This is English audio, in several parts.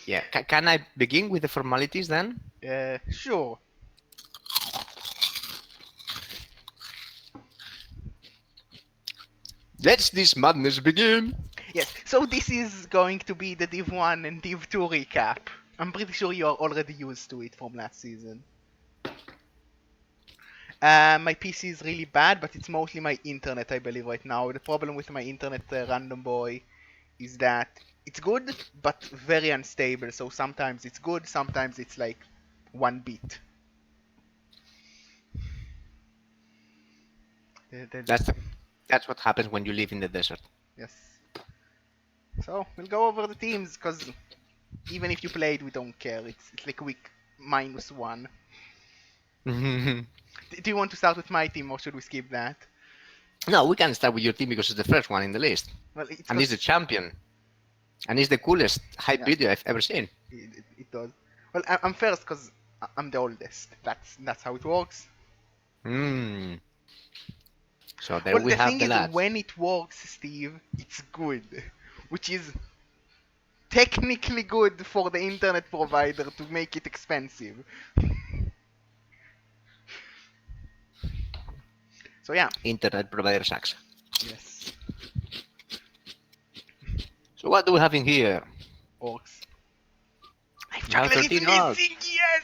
Yeah, can I begin with the formalities then? Sure. Let's this madness begin! Yes, so this is going to be the Div 1 and Div 2 recap. I'm pretty sure you are already used to it from last season. My PC is really bad, but it's mostly my internet, I believe, right now. The problem with my internet, Random Boy, is that it's good, but very unstable. So sometimes it's good, sometimes it's like 1 bit. That's what happens when you live in the desert. Yes. So we'll go over the teams, because even if you played, we don't care. It's like week -1. Do you want to start with my team, or should we skip that? No, we can start with your team because it's the first one in the list. Well, it's And he's the champion. And he's the coolest hype Yeah. video I've ever seen. It does. Well, I'm first because I'm the oldest. That's how it works. Hmm. So there Well, we the have thing the is, lads. when it works, Steve, it's good, which is technically good for the internet provider to make it expensive. So yeah. Internet provider sucks. Yes. So what do we have in here? Orcs. Knife We have Juggler is 13 orcs. missing, yes!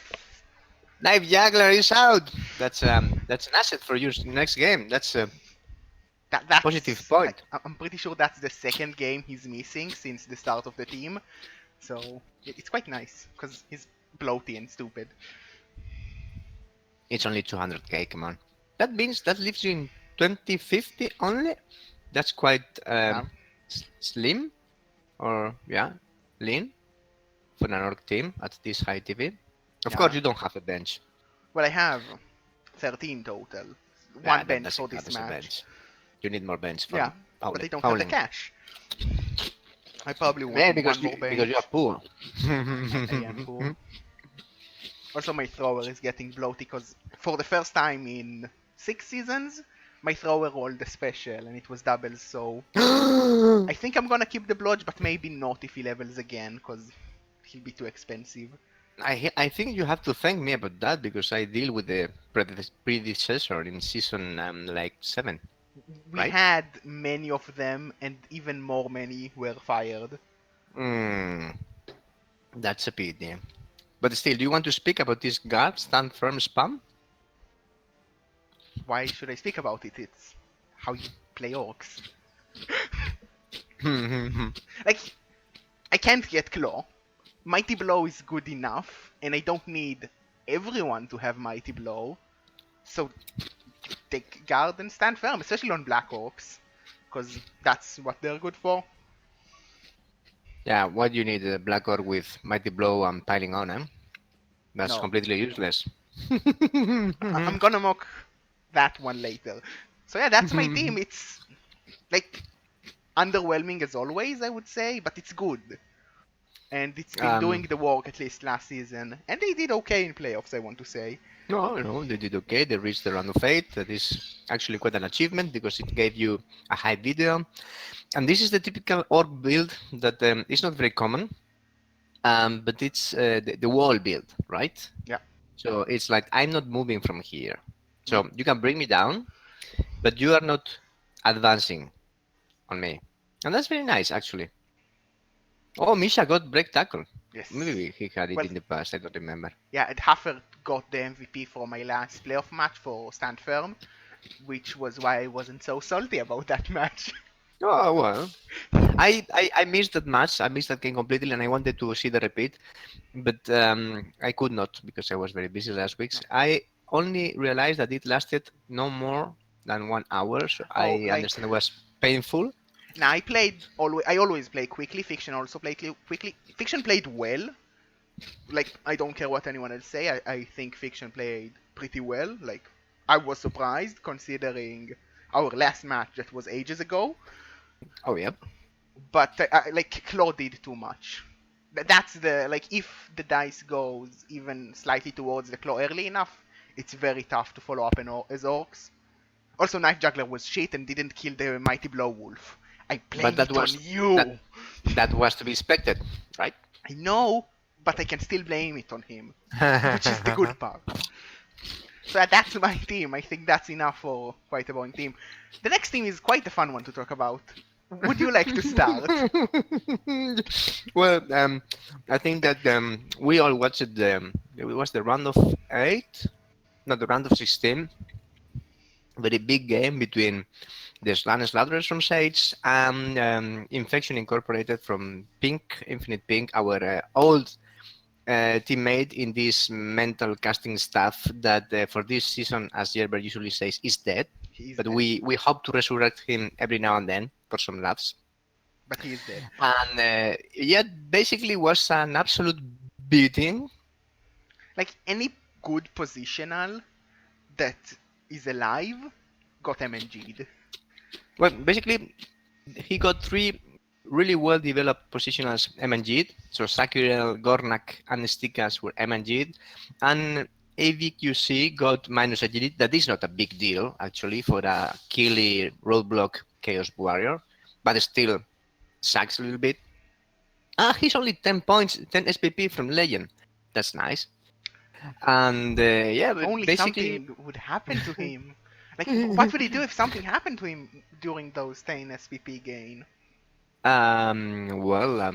Knife Juggler is out. That's an asset for your next game. That's a That's positive point. I'm pretty sure that's the second game he's missing since the start of the team. So it's quite nice because he's bloaty and stupid. It's only 200k, come on. That means that leaves you in 2050 only? That's quite slim, or yeah, lean for an orc team at this high TV. Of course, you don't have a bench. Well, I have 13 total. One bench for this match. You need more bench for Yeah, fouling. but I don't have the cash. I probably want one more bench. Because you are poor. I am poor. Also, my thrower is getting bloaty because for the first time in 6 seasons, my thrower rolled a special and it was doubles, so I think I'm gonna keep the blodge, but maybe not if he levels again because he'll be too expensive. I think you have to thank me about that because I deal with the predecessor in season like 7. We right? had many of them, and even more many were fired. That's a pity. But still, do you want to speak about this guard stand firm spam? Why should I speak about it? It's how you play orcs. Like, I can't get claw. Mighty Blow is good enough, and I don't need everyone to have Mighty Blow. So, take guard and stand firm, especially on Black Orcs, because that's what they're good for. Yeah, what do you need? A Black Orc with Mighty Blow and piling on, eh? That's No. completely useless. I'm gonna mock that one later. So yeah, that's my team. It's, like, underwhelming as always, I would say, but it's good. And it's been doing the work at least last season. And they did okay in playoffs, I want to say. No, they did okay. They reached the round of 8. That is actually quite an achievement because it gave you a high video. And this is the typical orc build that is not very common. But it's the wall build, right? Yeah. So it's like I'm not moving from here. So you can bring me down, but you are not advancing on me. And that's very nice, actually. Oh, Misha got break tackle. Yes. Maybe he had it in the past, I don't remember. Yeah, and Huffer got the MVP for my last playoff match for Stand Firm, which was why I wasn't so salty about that match. Oh, well. I missed that match. I missed that game completely, and I wanted to see the repeat. But I could not because I was very busy last week. I only realized that it lasted no more than 1 hour, so I understand it was painful. Now I always play quickly. Fiction also played quickly. Fiction played well. Like, I don't care what anyone else say. I think Fiction played pretty well. Like, I was surprised considering our last match that was ages ago. Oh, yep. But like, Claw did too much. That's the, like, if the dice goes even slightly towards the Claw early enough, it's very tough to follow up as orcs. Also, Knife Juggler was shit and didn't kill the Mighty Blow Wolf. I blamed it on you. That was to be expected, right? I know, but I can still blame it on him, which is the good part. So that's my team. I think that's enough for quite a boring team. The next team is quite a fun one to talk about. Would you like to start? Well, I think that we all watched it was the round of 8, not the round of 16. Very big game between the Slan Slaughterers from Sage and Infection Incorporated from Pink, Infinite Pink, our old teammate in this mental casting staff that for this season, as Gerber usually says, is dead. He is But dead. we hope to resurrect him every now and then for some laughs. But he is dead. And yeah, basically was an absolute beating. Like any good positional that is alive got MNG'd. Well, basically, he got 3 really well developed positionals MNG'd. So Sakuriel, Gornak, and Stikas were MNG'd. And AVQC got minus agility. That is not a big deal, actually, for a killy roadblock Chaos Warrior. But still sucks a little bit. He's only 10 points, 10 SPP from Legend. That's nice. And yeah, If but only basically, something would happen to him. Like, what would he do if something happened to him during those 10 SPP gain? well,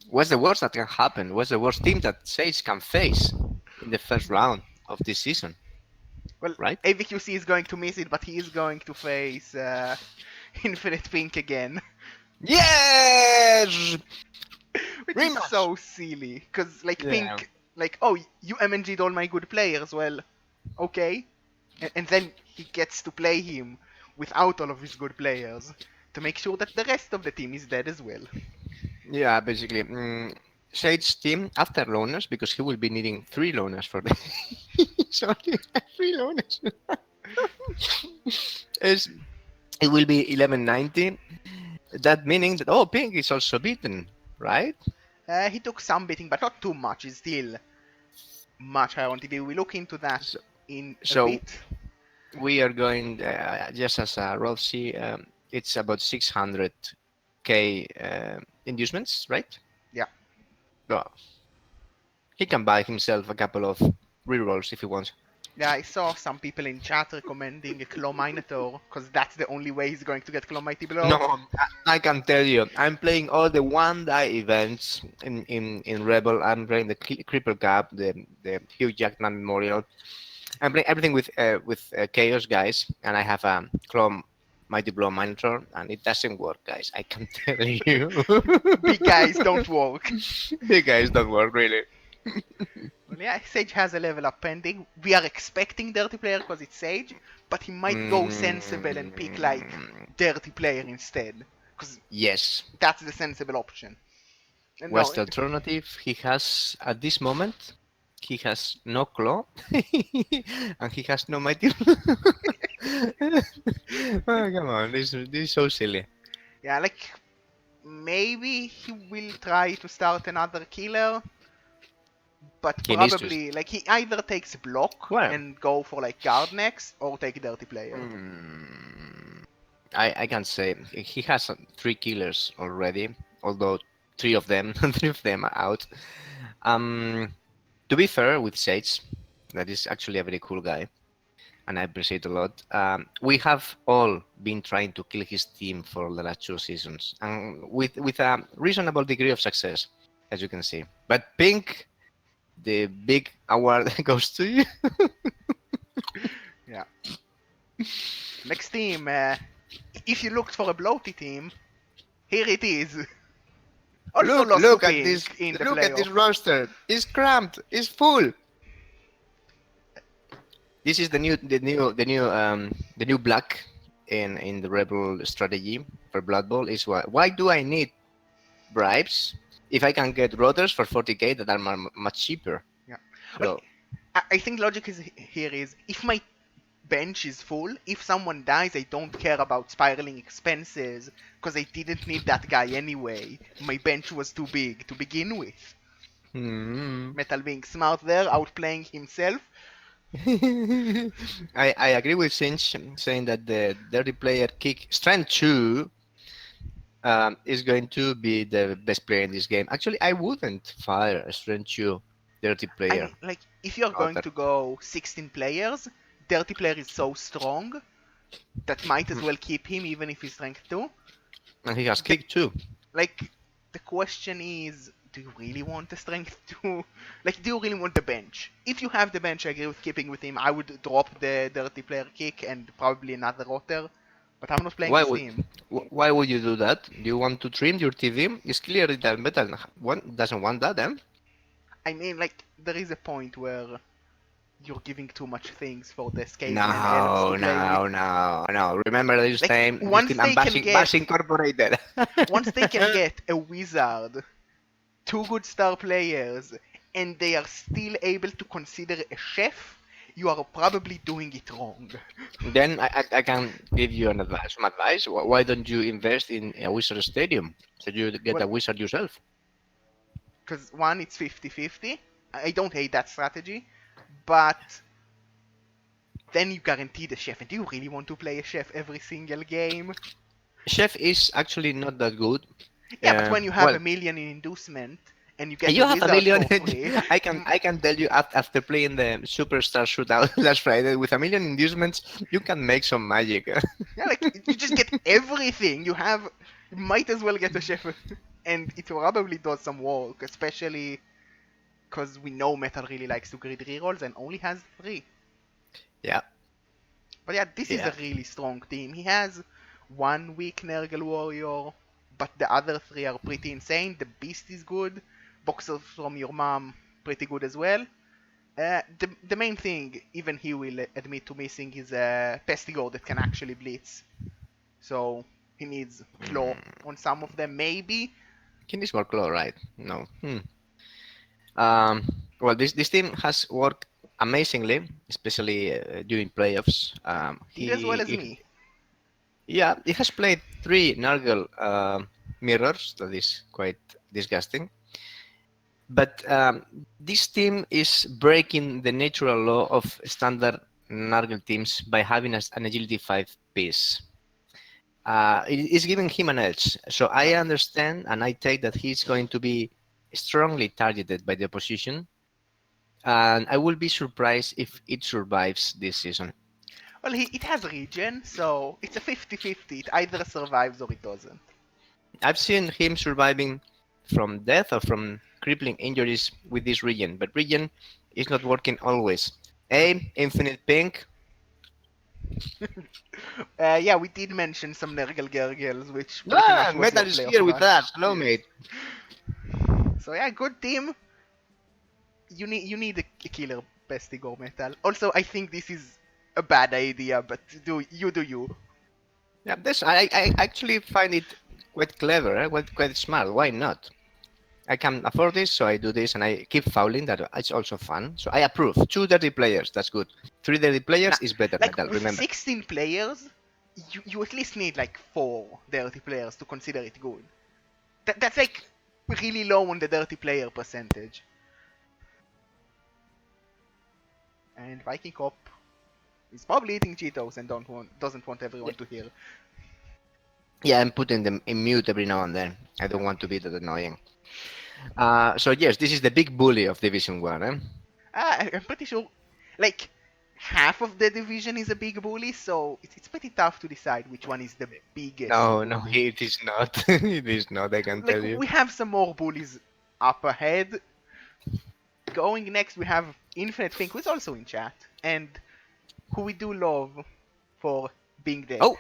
what's the worst that can happen? What's the worst team that Sage can face in the first round of this season, Well, right? AVQC is going to miss it, but he is going to face Infinite Pink again. Yes! Which is Rematch! so silly. Because, like, Yeah. Pink, like, oh, you MNG'd all my good players. Well, okay. And then he gets to play him without all of his good players to make sure that the rest of the team is dead as well. Yeah, basically. Sage's team, after loners, because he will be needing 3 loners for the. Sorry, 3 loners. is It will be 1190. That meaning that, oh, Pink is also beaten, right? He took some beating, but not too much. He's still much higher on TV. We look into that So, in a so bit. we are going, just as a rough see, it's about 600k inducements, right? Yeah. Well, he can buy himself a couple of rerolls if he wants. Yeah, I saw some people in chat recommending a Claw Minotaur, because that's the only way he's going to get Claw Mighty Blow. No, I can tell you, I'm playing all the one die events in Rebel. I'm playing the Cripple Cup, the Hugh Jackman Memorial. I'm playing everything with Chaos guys, and I have a Claw Mighty Blow Minotaur, and it doesn't work, guys. I can tell you. Big guys don't work. Big guys don't work really. Well, yeah, Sage has a level up pending. We are expecting Dirty Player because it's Sage, but he might go sensible and pick like Dirty Player instead, because Yes. that's the sensible option. And What's no, the alternative? He has at this moment. He has no claw, and he has no mighty. Oh, come on, this is so silly. yeah, like maybe he will try to start another killer, but He needs to. probably like he either takes block Well, and go for like guard next, or take Dirty Player. I can say he has 3 killers already, although 3 of them 3 of them are out. To be fair with Sage, that is actually a very cool guy, and I appreciate a lot. We have all been trying to kill his team for the last 2 seasons, and with a reasonable degree of success, as you can see. But Pink, the big award goes to you. Yeah. Next team. If you looked for a bloaty team, here it is. Also lost Look to at Pink this! in the Look at this playoff. roster. It's cramped. It's full. This is the new black in the rebel strategy for Blood Bowl. Is why do I need bribes if I can get rotors for 40k that are much cheaper? Yeah. Well, So I think logic is here is if my bench is full, if someone dies, I don't care about spiraling expenses because I didn't need that guy anyway. My bench was too big to begin with. Metal being smart there, outplaying himself. I agree with Sinch saying that the dirty player kick strength 2 is going to be the best player in this game. Actually, I wouldn't fire a Strength 2 dirty I player mean, like, if you're out going there. to go 16 players, Dirty Player is so strong that might as well keep him even if he's strength 2. And he has The, kick too. like, the question is, do you really want the strength 2? Like, do you really want the bench? If you have the bench, I agree with keeping with him. I would drop the Dirty Player kick and probably another rotter, but I'm not playing Why this would team. why would you do that? Do you want to trim your TV? It's clearly that Metal one doesn't want that, eh? I mean, like, there is a point where you're giving too much things for the caveman elves to No, play with. no, no, no. Remember Like, this time I'm bash incorporated. once they can get a wizard, two good star players, and they are still able to consider a chef, you are probably doing it wrong. Then I can give you some advice. Why don't you invest in a wizard stadium so you get Well, a wizard yourself? because one, it's 50-50. I don't hate that strategy, but then you guarantee the chef. And do you really want to play a chef every single game? Chef is actually not that good. Yeah, but when you have Well, a million in inducement and you get a you have a wizard million. for free, I can tell you after playing the Superstar Shootout last Friday with a million inducements, you can make some magic. yeah, like you just get everything. You might as well get a chef, and it probably does some work, especially because we know Metal really likes to grid rerolls and only has 3. Yeah, But yeah, this is yeah. a really strong team. He has one weak Nergal warrior, but the other 3 are pretty insane. The beast is good. Boxers from your mom, pretty good as well. The main thing, even he will admit to missing, is a Pestigore that can actually blitz. So he needs claw Mm. on some of them, maybe. He needs more claw, right? No. Um, well, this team has worked amazingly, especially during playoffs. Did as well as me. Yeah, it has played 3 Nurgle mirrors. That is quite disgusting. But this team is breaking the natural law of standard Nurgle teams by having an agility 5 piece. It is giving him an edge. So I understand and I take that he's going to be strongly targeted by the opposition. And I will be surprised if it survives this season. Well, it has regen, so it's a 50-50. It either survives or it doesn't. I've seen him surviving from death or from crippling injuries with this region, but region is not working always. Infinite pink. Yeah, we did mention some Nergal Gergels, which pretty much was Metal your is playoff here with run. us. Hello, Yes. mate. So yeah, good team. You need a killer Pestigore Metal. Also, I think this is a bad idea, but do you. Yeah, I actually find it quite clever, quite smart. Why not? I can afford this, so I do this, and I keep fouling. That it's also fun. So I approve. 2 dirty players, that's good. 3 dirty Nah, players is better, like Metal. with Remember. 16 players, you at least need like 4 dirty players to consider it good. That's like really low on the dirty player percentage. And Vikingkop is probably eating Cheetos and doesn't want everyone to hear. Yeah, I'm putting them in mute every now and then. I don't want to be that annoying. So yes, this is the big bully of Division One. I'm pretty sure, like, half of the division is a big bully, so it's pretty tough to decide which one is the biggest No, no, bully. it is not. It is not. I can Like, tell you. we have some more bullies up ahead. Going next, we have Infinite Fink, who's also in chat, and who we do love for being dead. Oh,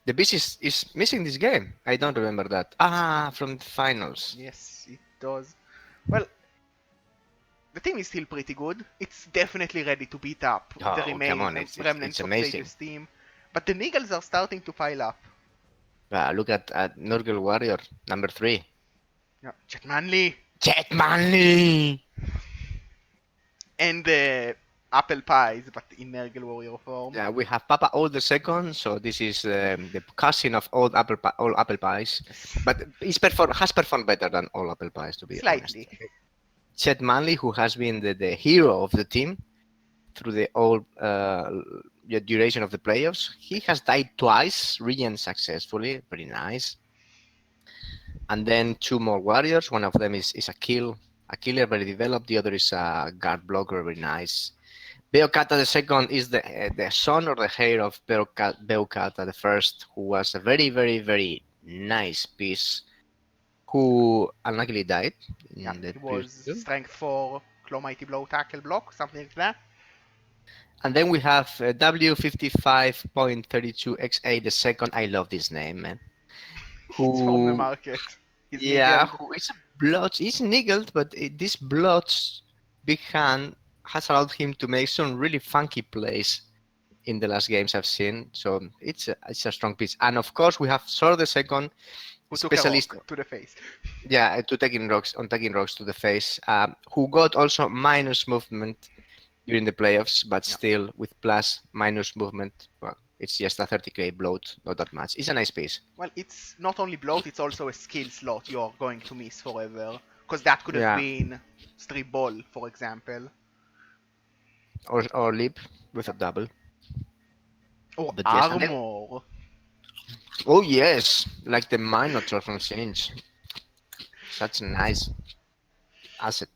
the Beast is missing this game. I don't remember that. From the finals. Yes, it does. Well, the team is still pretty good. It's definitely ready to beat up the Oh, come on! It's remnants of amazing. Sage's team. But the Niggles are starting to pile up. Look at Nurgle Warrior number 3. Yeah, Chet Manley Jet Manly. and Apple Pies, but in Nergal Warrior form. Yeah, we have Papa Old the second, so this is the cousin of all apple pies, but has performed better than all apple pies, to be honest. Slightly. Chet Manley, who has been the hero of the team through the whole duration of the playoffs, he has died twice, regen successfully, pretty nice. And then two more warriors. One of them is a killer, very developed. The other is a guard blocker, very nice. Beokata the second is the son or the heir of Beokata the first, who was a very, very, very nice piece, who unluckily died Yeah, in the he previous was season. strength 4, claw mighty blow, tackle block, something like that. And then we have W55.32XA the second. I love this name, man. It's from the Who, market. He's yeah, niggled. who is a blood. He's niggled, but this blood's big hand has allowed him to make some really funky plays in the last games I've seen. So it's a strong piece. And of course, we have Sor the second, Who took a specialist, rock to the face. yeah, to taking rocks to the face, who got also minus movement during the playoffs, but Yeah. still with plus minus movement. Well, it's just a 30k bloat, not that much. It's a nice piece. Well, it's not only bloat, it's also a skill slot you're going to miss forever. Because that could have Yeah, been strip ball, for example. or leap with a Yeah. double. Or But yes, and then armor. oh yes, like the Minotaur from Singe. Such a nice asset.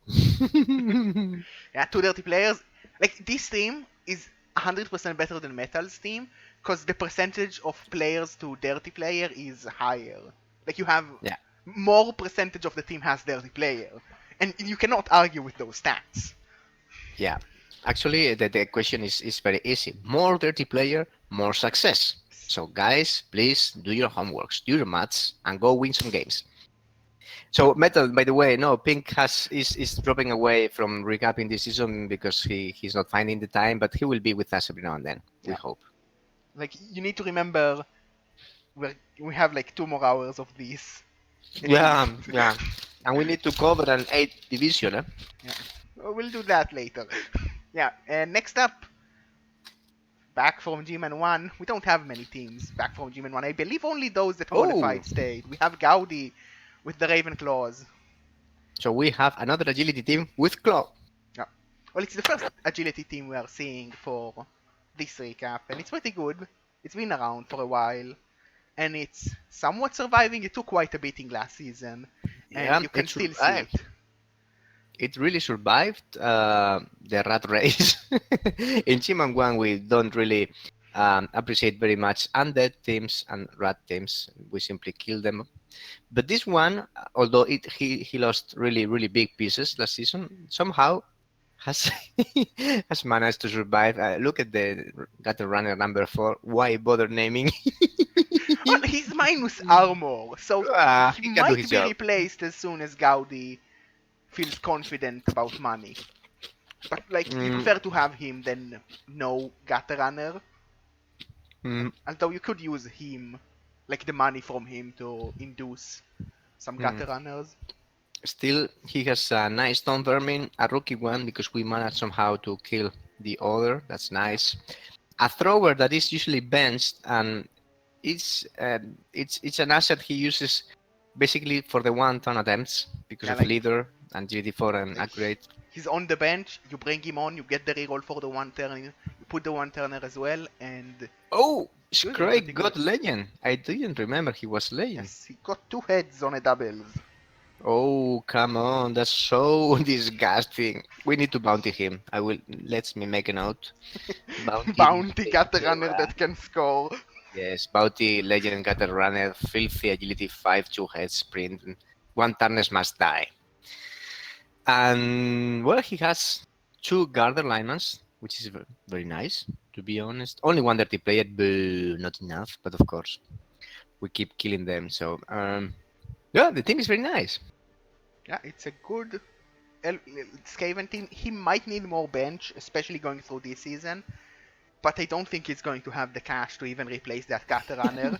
Yeah, two dirty players. Like, this team is 100% better than Metal's team. Because the percentage of players to dirty player is higher. Like, you have Yeah, more percentage of the team has dirty player. And you cannot argue with those stats. yeah. Actually, the question is very easy. More dirty player, more success. So, guys, please do your homeworks, do your maths, and go win some games. So, Metal, by the way, no, Pink is dropping away from recapping this season because he's not finding the time, but he will be with us every now and then. We Yeah. hope. Like, you need to remember we have like 2 more hours of this. At Yeah, least. yeah. And we need to cover an 8th division. Eh? Yeah. We'll do that later. Yeah, and next up, back from Gman 1. We don't have many teams back from Gman 1. I believe only those that Oh, qualified stayed. We have Gaudi with the Ravenclaws. so we have another agility team with Claw. Yeah. Well, it's the first agility team we are seeing for this recap, and it's pretty good. It's been around for a while, and it's somewhat surviving. It took quite a beating last season, and Yeah, you can it still see survived. it. It really survived the rat race. In Chiman 1, we don't really appreciate very much undead teams and rat teams. We simply kill them. But this one, although he lost really, really big pieces last season, somehow has has managed to survive. Look at the gutter runner number 4. Why bother naming Well, him? he's minus armor, so he He can do his might be job. replaced as soon as Gaudi feels confident about money. But like, you Mm, prefer to have him than no gutter runner. mm, Although you could use him, like the money from him, to induce some mm. gutter runners. Still, he has a nice stone vermin, a rookie one because we managed somehow to kill the other. That's Yeah, nice. A thrower that is usually benched, and it's an asset he uses basically for the one-turn attempts because yeah, of like leader and GD4 and like accurate. he's on the bench. You bring him on. You get the reroll for the one turn. You put the one turner as well, and Oh, it's usually pretty Scrake good. got legend. I didn't remember he was legend. Yes, he got 2 heads on a doubles. Oh, come on, that's so disgusting. We need to bounty him. I will. Let me make a note. Bounty. Bounty gutter runner that can score. Yes, Bounty, Legend, Gutter Runner, Filthy, Agility 5, 2 heads, Sprint, one Tarnish must die. And, well, he has 2 Garder linemen, which is very nice, to be honest. Only one dirty player, boo, not enough, but of course, we keep killing them, so, yeah, the team is very nice. Yeah, it's a good Skaven team. He might need more bench, especially going through this season. But I don't think he's going to have the cash to even replace that gutter runner,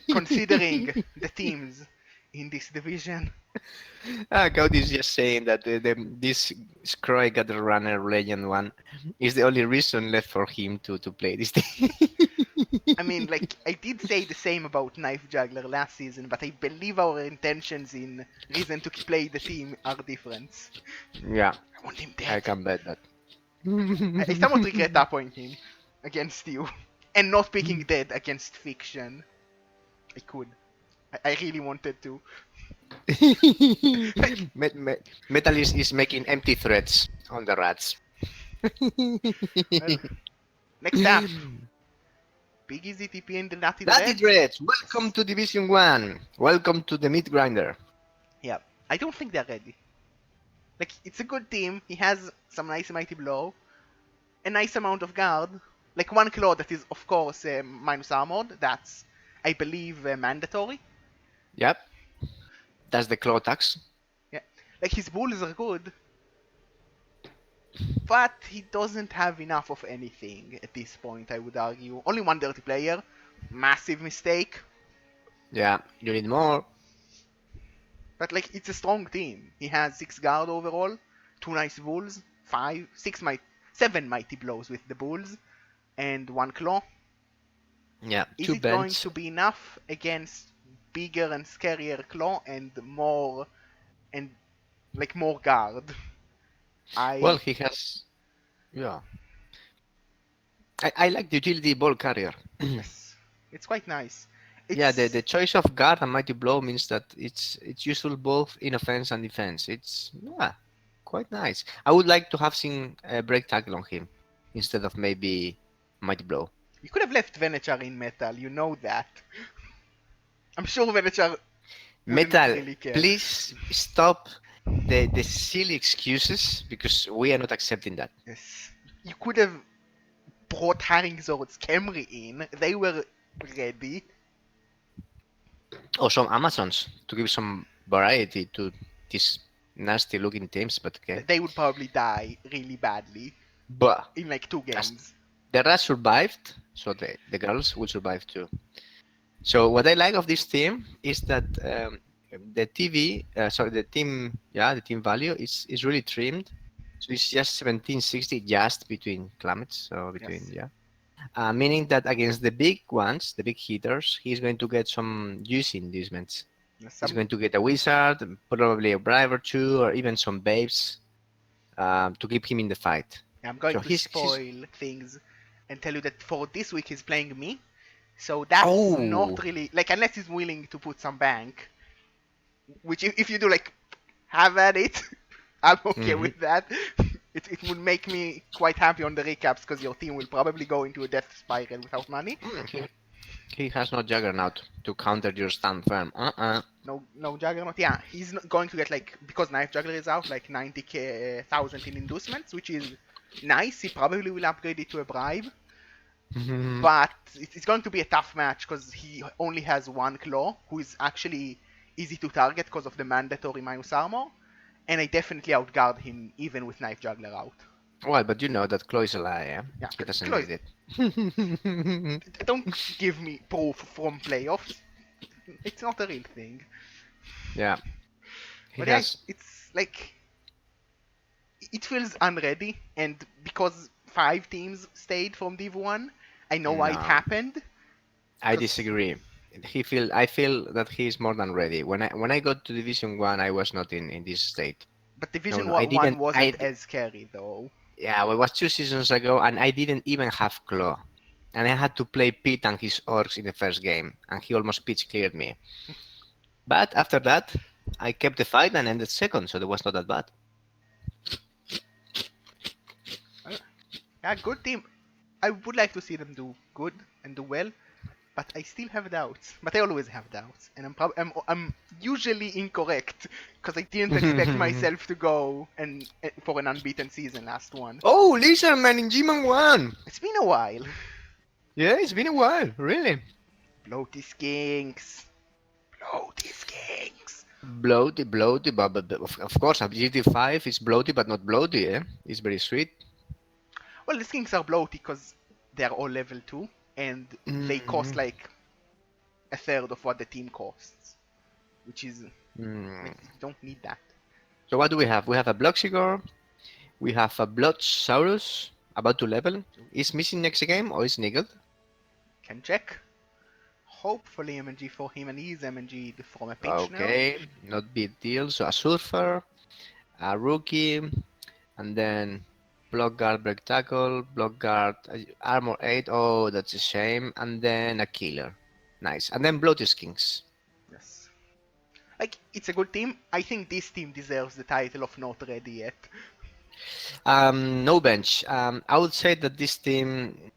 considering the teams in this division. Cody is just saying that this Scroy Gutter Runner Legend one is the only reason left for him to play this team. I mean, like, I did say the same about Knife Juggler last season, but I believe our intentions in reason to play the team are different. Yeah, I want him I dead. can bet that. I somewhat regret appointing him against you, and not picking dead against fiction. I could. I really wanted to. Like, Metal is making empty threats on the rats. well, next up, Big Easy TP and the Natty Latin Dreads. Reds, welcome Yes. to Division 1. Welcome to the meat grinder. Yeah, I don't think they're ready. Like, it's a good team. He has some nice mighty blow, a nice amount of guard. Like one claw that is, of course, minus armored. That's, I believe, mandatory. Yep, that's the claw tax. Yeah, like his bulls are good, but he doesn't have enough of anything at this point. I would argue. Only one dirty player. Massive mistake. Yeah, you need more. But like, it's a strong team. He has 6 guard overall, 2 nice bulls, 7 mighty blows with the bulls, and 1 claw. Yeah, Is two it going bends. to be enough against bigger and scarier claw and like more guard? Well, I he has. Yeah, I like the utility ball carrier. Yes, it's quite nice. Yeah, It's the choice of guard and mighty blow means that it's useful both in offense and defense. It's yeah, quite nice. I would like to have seen a break tackle on him instead of maybe mighty blow. You could have left Venechar in metal. You know that. I'm sure Venechar wouldn't Metal, really care. please stop the silly excuses because we are not accepting that. Yes, you could have brought Haringzord's Camry in. They were ready. Or some Amazons to give some variety to these nasty looking teams, but okay. They would probably die really badly But in like 2 as games. the rats survived, so the girls will survive too. So what I like of this team is that the the team, yeah, the team value is really trimmed. So it's just 1760 just between climates, so between, Yes. yeah. Meaning that against the big ones, the big hitters, he's going to get some juicy inducements. Yes, He's going to get a wizard, probably a bribe or two, or even some babes to keep him in the fight. I'm going So to he's spoil things and tell you that for this week he's playing me. So that's oh. not really like, unless he's willing to put some bank, which if you do, like, have at it. I'm okay Mhm. with that. It would make me quite happy on the recaps because your team will probably go into a death spiral without money. He has no juggernaut to counter your stand firm. No Juggernaut. Yeah, he's not going to get, like, because Knife Juggler is out, like 90k thousand in inducements, which is nice. He probably will upgrade it to a bribe, but it's going to be a tough match because he only has 1 claw, who is actually easy to target because of the mandatory minus armor, and I definitely outguard him even with Knife Juggler out. Well, but you know that Chloe is a liar. Yeah? Yeah, He doesn't Chloe, need it. don't give me proof from playoffs. It's not a real thing. Yeah, he But yeah, has. it's like, it feels unready, and because 5 teams stayed from Div 1, I know why it No, happened. I Because, disagree. I feel that he is more than ready. When I got to Division 1, I was not in this state. but No, Division no, I 1 didn't. wasn't as scary though. Yeah, well, it was 2 seasons ago, and I didn't even have Claw. And I had to play Pete and his orcs in the first game, and he almost pitch cleared me. But after that, I kept the fight and ended second, so it was not that bad. Yeah, good team. I would like to see them do good and do well, but I still have doubts. But I always have doubts, and I'm usually incorrect because I didn't expect myself to go and for an unbeaten season last one. Oh, Lizardman in Gman 1! It's been a while. Yeah, it's been a while, really. Bloaty skinks. Bloaty skinks. Bloaty, bloaty, but of course, ability 5 is bloaty, but not bloaty, eh? It's very sweet. Well, the skinks are bloaty because they're all level 2, and they cost Mm. like a third of what the team costs, which is, Mm. like, you don't need that. So what do we have? We have a Bloxigor, we have a Bloodsaurus, about to level. Is missing next game or is niggled? Can check. Hopefully MNG for him, and he's MNG from a pinch now. Okay, not big deal. So a Surfer, a Rookie, and then Block Guard, Break Tackle, Block Guard, Armor 8. Oh, that's a shame. And then a Killer. Nice. And then Bloated Skinks. Yes. Like, it's a good team. I think this team deserves the title of not ready yet. No bench. I would say that this team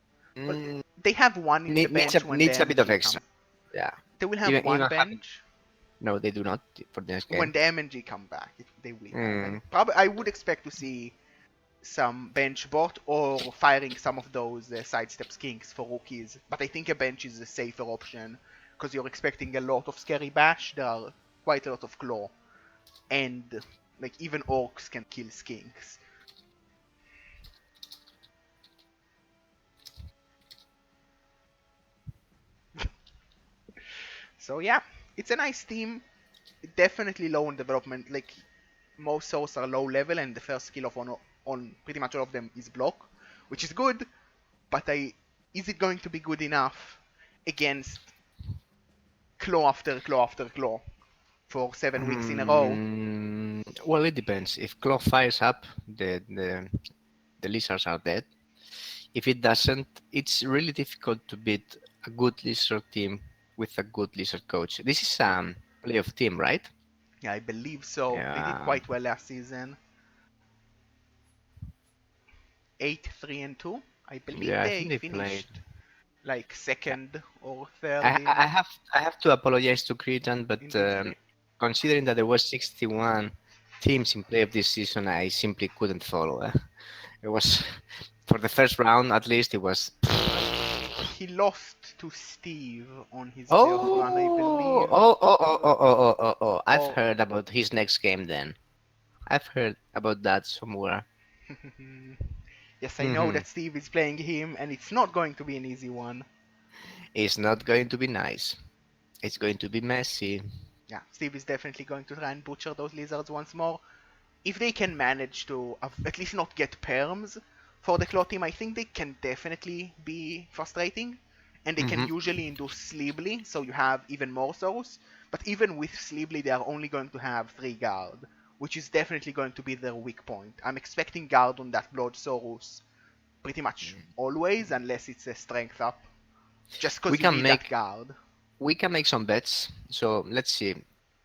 Well, mm, they have one in the needs bench when the needs a bit of MNG extra. come. Yeah, They will have even one having bench no, they do not for the next when game. the MNG come back. They will have, and Mm. probably I would expect to see some bench bot or firing some of those sidestep skinks for rookies. But I think a bench is a safer option because you're expecting a lot of scary bash. There are quite a lot of claw, and like even orcs can kill skinks. So yeah, it's a nice team. Definitely low in development. Like most souls are low level, and the first skill of on pretty much all of them is block, which is good. But is it going to be good enough against claw after claw after claw for 7 weeks in a row? Well, it depends. If Claw fires up, the lizards are dead. If it doesn't, it's really difficult to beat a good lizard team with a good lizard coach. This is playoff team, right? Yeah, I believe so. They did Yeah, quite well last season. 8-3-2. I believe yeah. I they think they played. finished like second or third I have to apologize to Cretan, but in division. considering that there was 61 teams in play of this season, I simply couldn't follow. It was for the first round at least. It was. Well, he lost to Steve on his playoff run, I Oh, believe. oh, oh, oh, oh, oh, oh, oh, oh. I've Or heard about his next game then. I've heard about that somewhere. yes, I know Hmm. that Steve is playing him, and it's not going to be an easy one. It's not going to be nice. It's going to be messy. Yeah, Steve is definitely going to try and butcher those lizards once more. If they can manage to at least not get perms for the claw team, I think they can definitely be frustrating. And they can Hmm. usually induce Sleebly, so you have even more souls. But even with Sleebly, they are only going to have 3 guard, which is definitely going to be their weak point. I'm expecting guard on that Bloodsaurus pretty much always, unless it's a strength up. Just We because you can need that make guard. we can make some bets. So let's see.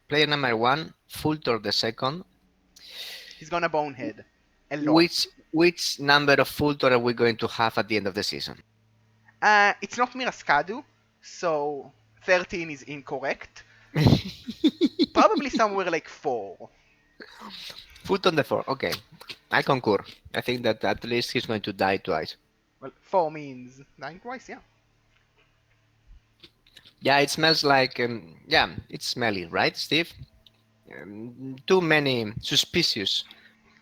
Player number one, Fultor the second. He's gonna bonehead a lot. Which number of Fultor are we going to have at the end of the season? It's not Miraskadu, so 13 is incorrect. Probably somewhere like 4. Foot on the floor. Okay, I concur. I think that at least he's going to die twice. Well, 4 means 9 twice, yeah. Yeah, it smells like yeah, it's smelly, right, Steve? Too many suspicious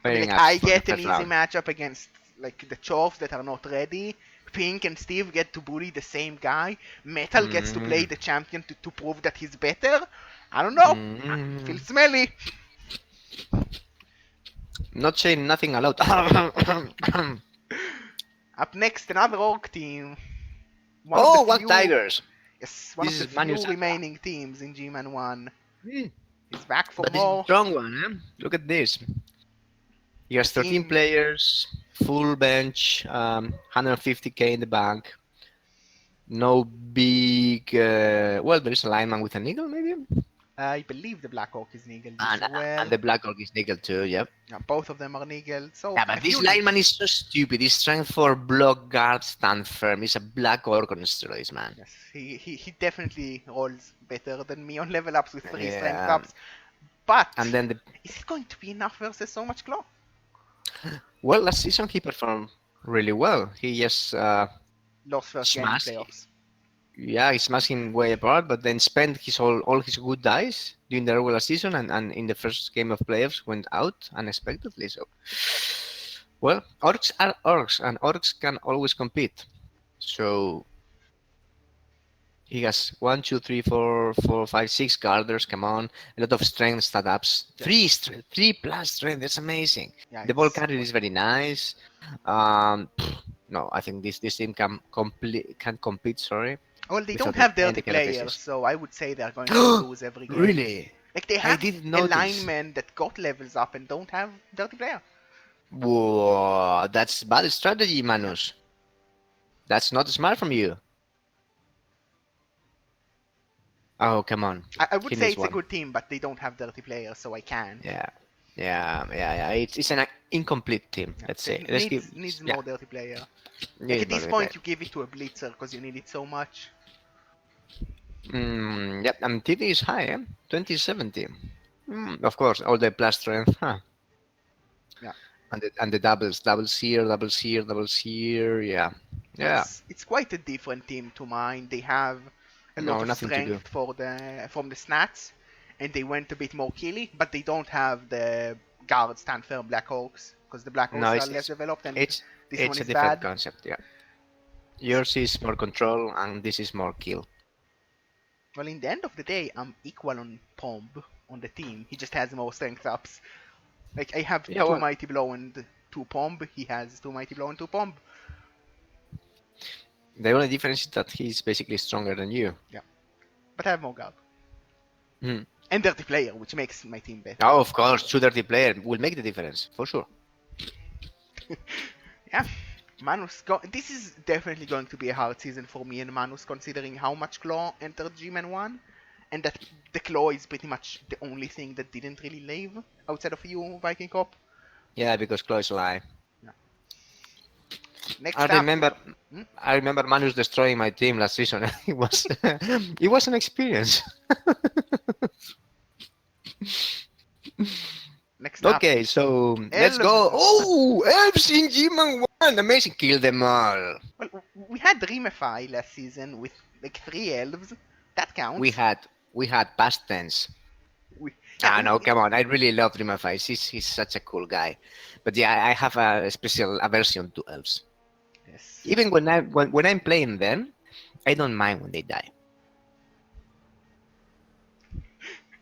I mean, pairing like, ups I for the get an first easy round. matchup against, like, the Chorfs that are not ready. Pink and Steve get to bully the same guy. Metal gets to play Mm, the champion to prove that he's better. I don't know. mm, Feels smelly. Not saying nothing aloud. Up next, another Orc team. One of the Oh, one few, tigers. yes, one This of the is Manu few Saka. remaining teams in Gman 1. Hmm. He's back for But this is a more. strong one, eh? Look at this. He The has 13 team, players, full bench, 150k in the bank. No big. Well, there is a lineman with an eagle, maybe, I believe the Black Orc is Niggled as and well. the black orc is nickel too. Yep. Yeah, both of them are Niggled, so Yeah, a but this few lineman needs. is so stupid. He's trying for block guard stand firm. He's a black orc on steroids, man. Yes, he definitely rolls better than me on level ups with 3 strength Yeah. ups. But And then the is it going to be enough versus so much claw? well, last season he performed really well. He just Lost first game in smashed. playoffs. Yeah, he smashed him way apart, but then spent his all his good dice during the regular season, and in the first game of playoffs went out unexpectedly. So, well, orcs are orcs, and orcs can always compete. So he has one, two, three, four, four, five, six guarders. Come on, a lot of strength stat ups. Yes. Three plus strength. That's amazing. Yeah, The ball it's carrier quite is good. very nice. No, I think this team can compete. Sorry, Well, they don't without have any dirty kind of players, issues. so I would say they're going to lose every game. Really? Like, they I have didn't a notice. lineman that got levels up and don't have dirty player. Whoa, that's bad strategy, Yeah. Manus. That's not smart from you. Oh, come on. I He would say needs it's a one. good team, but they don't have dirty players, so I can't. Yeah. Yeah. It's an incomplete team, Yeah, let's say. it Let's give, needs yeah, more dirty player. Like needs at more this to play. point, you give it to a blitzer because you need it so much. Yep, and TV is high, 2070. Of course, all the plus strength, huh? Yeah, And the doubles here, doubles here, doubles here. Yeah, yeah. it's quite a different team to mine. They have a lot No, of nothing to do. strength for the from the snats, and they went a bit more killy, but they don't have the guard stand firm Black Hawks because the Black No, Hawks are less developed, and it's this one it's a is different bad. concept. Yeah, yours is more control, and this is more kill. Well, in the end of the day, I'm equal on Pomb on the team. He just has more strength ups. Like I have Yeah, two well, mighty blow and two Pomb. He has two mighty blow and two Pomb. the only difference is that he's basically stronger than you. Yeah, but I have more guard Hmm. and dirty player, which makes my team better. Oh, of course, two dirty player will make the difference for sure. Yeah, This is definitely going to be a hard season for me and Manus, considering how much Claw entered Gman 1, and that the Claw is pretty much the only thing that didn't really leave outside of you, Vikingkop. Yeah, because Chloe's lie. Yeah. I Next up, remember, hmm? I remember Manus destroying my team last season. It was, it was an experience. Next up, Okay, so let's Elves. go. Oh, elves in Gman 1. Amazing. Kill them all. Well, we had Dreamify last season with like three elves. That We counts. had we had past tense. We, yeah, Ah, no, come on. I really love Dreamify. He's such a cool guy. But yeah, I have a special aversion to elves. yes. Even when I'm playing them, I don't mind when they die.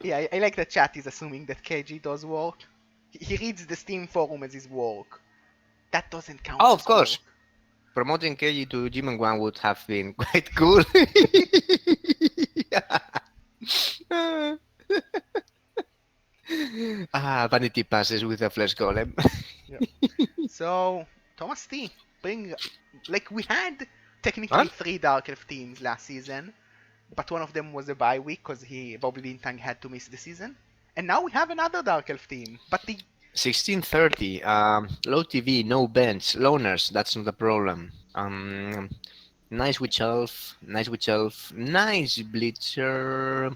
Yeah, I like that chat is assuming that KG does work. He reads the Steam forum as his work. That doesn't count Oh, of as work. course. Promoting KG to Gman 1 would have been quite cool. Vanity passes with a flesh golem. Yeah. So, Thomas T, bring. Like, we had technically Huh? three Dark Elf teams last season, but one of them was a bye week because Bobby Bintang had to miss the season. And now we have another Dark Elf team, but the 1630. Low TV, no bench, loners. That's not a problem. Nice witch elf, nice witch elf, nice bleacher,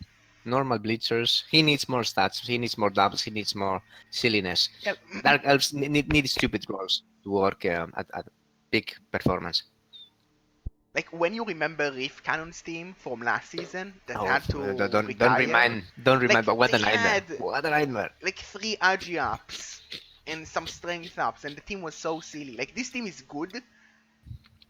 normal bleachers. He needs more stats. He needs more doubles. He needs more silliness. yeah, Dark elves need stupid rolls to work at peak performance. like when you remember Reef Cannon's team from last season that Oh, had to don't retire, remind. But like what they a nightmare! had What a nightmare! like three agi ups and some strength ups, and the team was so silly. Like this team is good,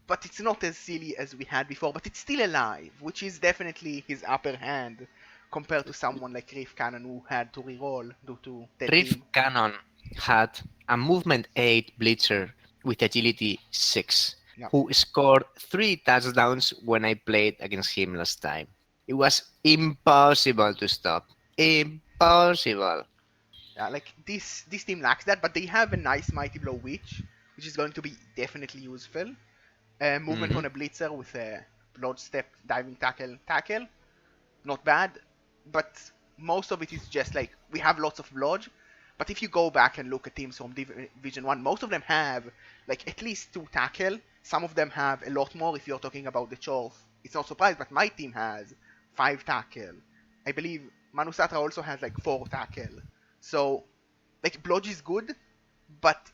but it's not as silly as we had before. But it's still alive, which is definitely his upper hand compared to someone like Reef Cannon who had to reroll due to dead Riff team. Cannon had a movement 8 blitzer with agility 6 Yeah. who scored 3 touchdowns when I played against him last time. It was impossible to stop. Impossible. Yeah, like this team lacks that, but they have a nice Mighty Blow Witch, which is going to be definitely useful. Movement Hmm. on a blitzer with a blood step diving tackle, not bad, but most of it is just like we have lots of blood. But if you go back and look at teams from Division 1, most of them have like at least 2 tackle. Some of them have a lot more if you're talking about the Chorf. It's not surprised, but my team has 5 tackle. I believe Manusatra also has like 4 tackle. So, like, Blodge is good, but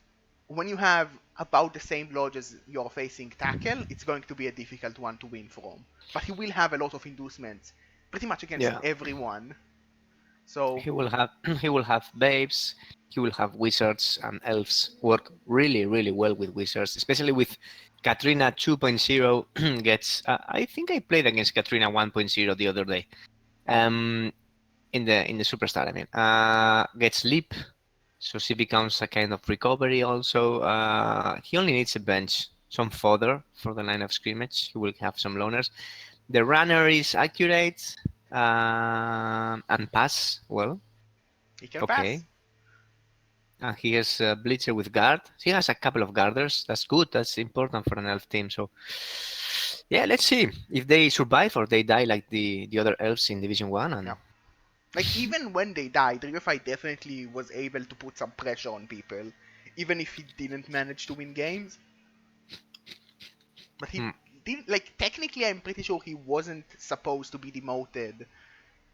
when you have about the same Blodge as you're facing tackle, it's going to be a difficult one to win from. But he will have a lot of inducements, pretty much against Yeah. everyone. So, He will have he will have babes, he will have wizards and elves work really well with wizards, especially with Katrina 2.0 gets I think I played against Katrina 1.0 the other day. In the superstar, I mean. Gets leap, so she becomes a kind of recovery also. He only needs a bench, some fodder for the line of scrimmage. He will have some loners. The runner is accurate and pass well. he can pass. Okay. He has Blitzer with guard. He has a couple of guarders. That's good. That's important for an elf team. So Yeah, let's see if they survive or they die like the other elves in Division One. Yeah. And Like even when they died, Ryohei definitely was able to put some pressure on people, even if he didn't manage to win games. But he hmm, didn't like technically. I'm pretty sure he wasn't supposed to be demoted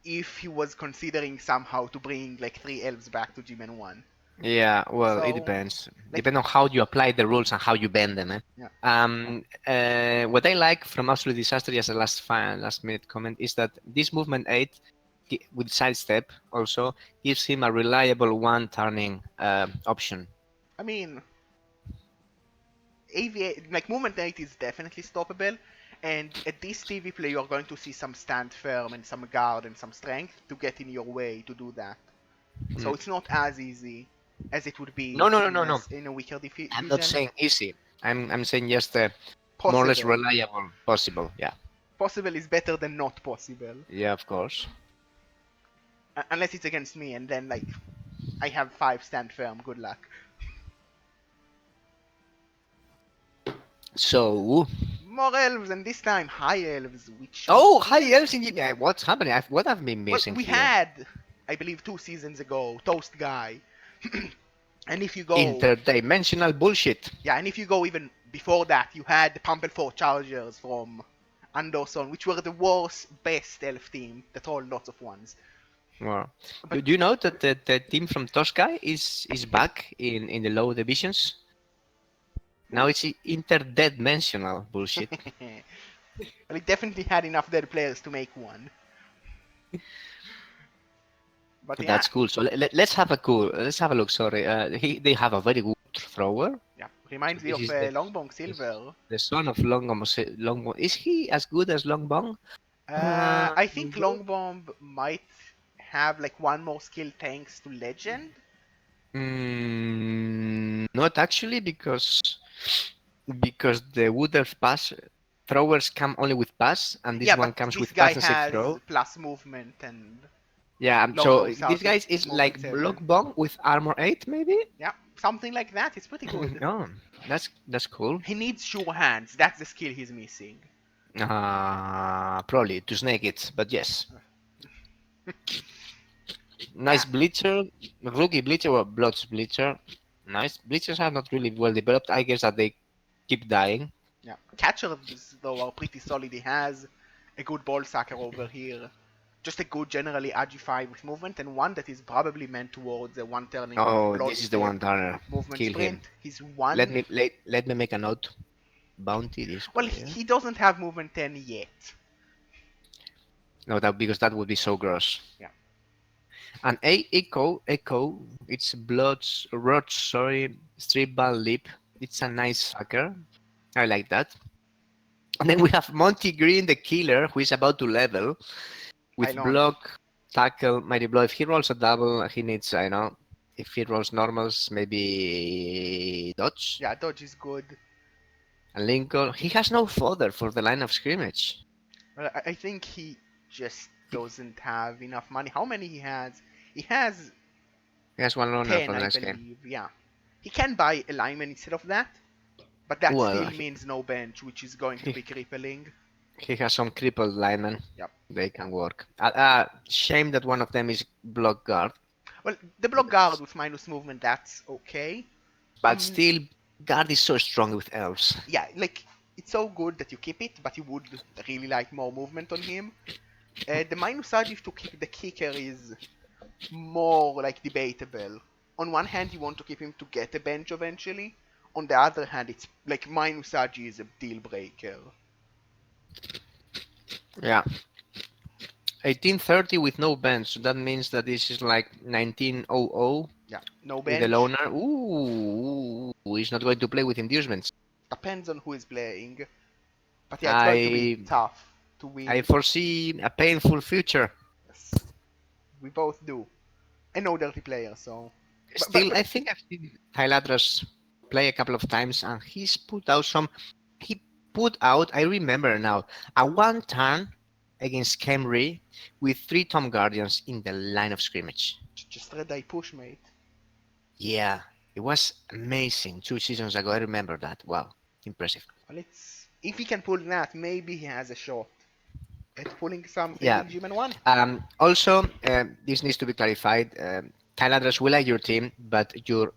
if he was considering somehow to bring like three elves back to Gman One. yeah, well, it So depends. like Depend on how you apply the rules and how you bend them. Eh? yeah, What I like from Absolute Disaster, as a last minute comment, is that this movement 8 with sidestep also gives him a reliable one turning option. I mean like movement 8 is definitely stoppable, and at this TV play you're going to see some stand firm and some guard and some strength to get in your way to do that. Hmm. So it's not as easy as it would No, be no, no, no, no. in a weaker I'm not division. saying easy. I'm saying just more or less Possible. reliable, possible. Yeah, Possible is better than not possible. yeah, of course. Unless it's against me, and then like I have 5 stand firm. Good luck. So, More elves, and this time high elves, which we oh, hi, didn't. Helsinki. Yeah, what's happening? What have been Well, missing we here? had, I believe, 2 seasons ago, Toast Guy. And if you go, Interdimensional bullshit. yeah, and if you go even before that, you had the Pumple 4 Chargers from Anderson, which were the worst, best elf team that rolled lots of ones. Well, But do you know that the team from Tosca is back in the low divisions? Now ooh. it's interdimensional bullshit. Well, it definitely had enough dead players to make one. But yeah, That's cool. So let's have a look. Sorry, they have a very good thrower. yeah, So reminds me this of is the Longbong this, Silver. the son of Longbong. Is he as good as Longbong? I think Good. Longbomb might have like one more skill thanks to Legend. Not actually, because the Wood Elf pass throwers come only with pass, and this Yeah, one but comes this with guy pass and save has throw. plus movement, and Yeah, so Longbow this starts with guy is movement like 7. Blockbong with armor 8, maybe? Yeah, something like that. It's pretty good. Oh, that's cool. He needs sure hands. That's the skill he's missing. Probably to snake it, but yes. Yeah, Nice Bleacher, rookie Bleacher or Bloods Bleacher. Nice. Bleachers are not really well developed. I guess that they keep dying. yeah. Catchers though are pretty solid. He has a good ball sucker over here. Just a good generally Agi5 with movement, and one that is probably meant towards a one turning Oh, blood this is the step one Turner. movement Kill him. sprint. He's one. Let me make a note. Bounty this Well, player. he doesn't have movement 10 yet. No, that because that would be so gross. Yeah. And a echo. It's Blood's Rot. Sorry, Strip Ball Lip. It's a nice sucker. I like that. And then we have Monty Green, the killer, who is about to level I with know. block, tackle, mighty blow. If he rolls a double, he needs, I know. If he rolls normals, maybe dodge. Yeah, dodge is good. And Lincoln, he has no fodder for the line of scrimmage. Well, I think he just doesn't have enough money. How many he has? He has He has one runner 10, for the I next game. believe. Yeah. He can buy a lineman instead of that, but that Well, still means no bench, which is going to be crippling. he has some crippled linemen. Yep. They can work. Shame that one of them is block guard. Well, the block guard with minus movement, that's okay. But still, guard is so strong with elves. Yeah, like, it's so good that you keep it, but you would really like more movement on him. The minus adjective to keep the kicker is more like debatable. On one hand, you want to keep him to get a bench eventually. On the other hand, it's like minus Agi is a deal breaker. Yeah. 1830 with no bench. So that means that this is like 1900 Yeah, no with a bench. loner. Ooh, he's not going to play with inducements. Depends on who is playing. But yeah, it's going to be I tough to I win. foresee a painful future. Yes, we both do. And no dirty player, so. Still, But I think I've seen Hylatras play a couple of times, and he's put out some. He put out, I remember now, a one turn against Camry with 3 Tom Guardians in the line of scrimmage. just red eye push, mate. Yeah, it was amazing 2 seasons ago. I remember that. Wow, impressive. Well, if he can pull that, maybe he has a shot at pulling something Yeah. in Gman 1. Also, this needs to be clarified. Kylandras, we like your team, but your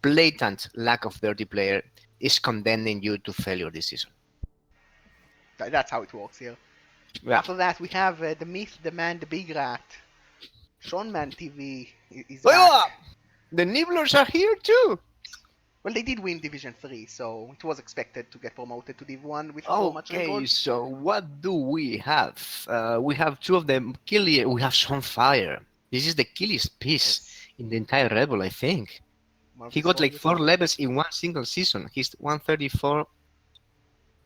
blatant lack of dirty player is condemning you to failure this season. That's how it works here. Yeah. After that, we have the myth, the man, the big rat. Sean Man TV is Oh, back. the Nibblers are here too. Well, they did win Division 3, so it was expected to get promoted to Div 1 with so much Okay, record. so what do we have? We have two of them. Killy, we have Sunfire. This is the killiest piece Yes, in the entire Rebel, I think. one of He the got like strongest. 4 levels in one single season. He's 134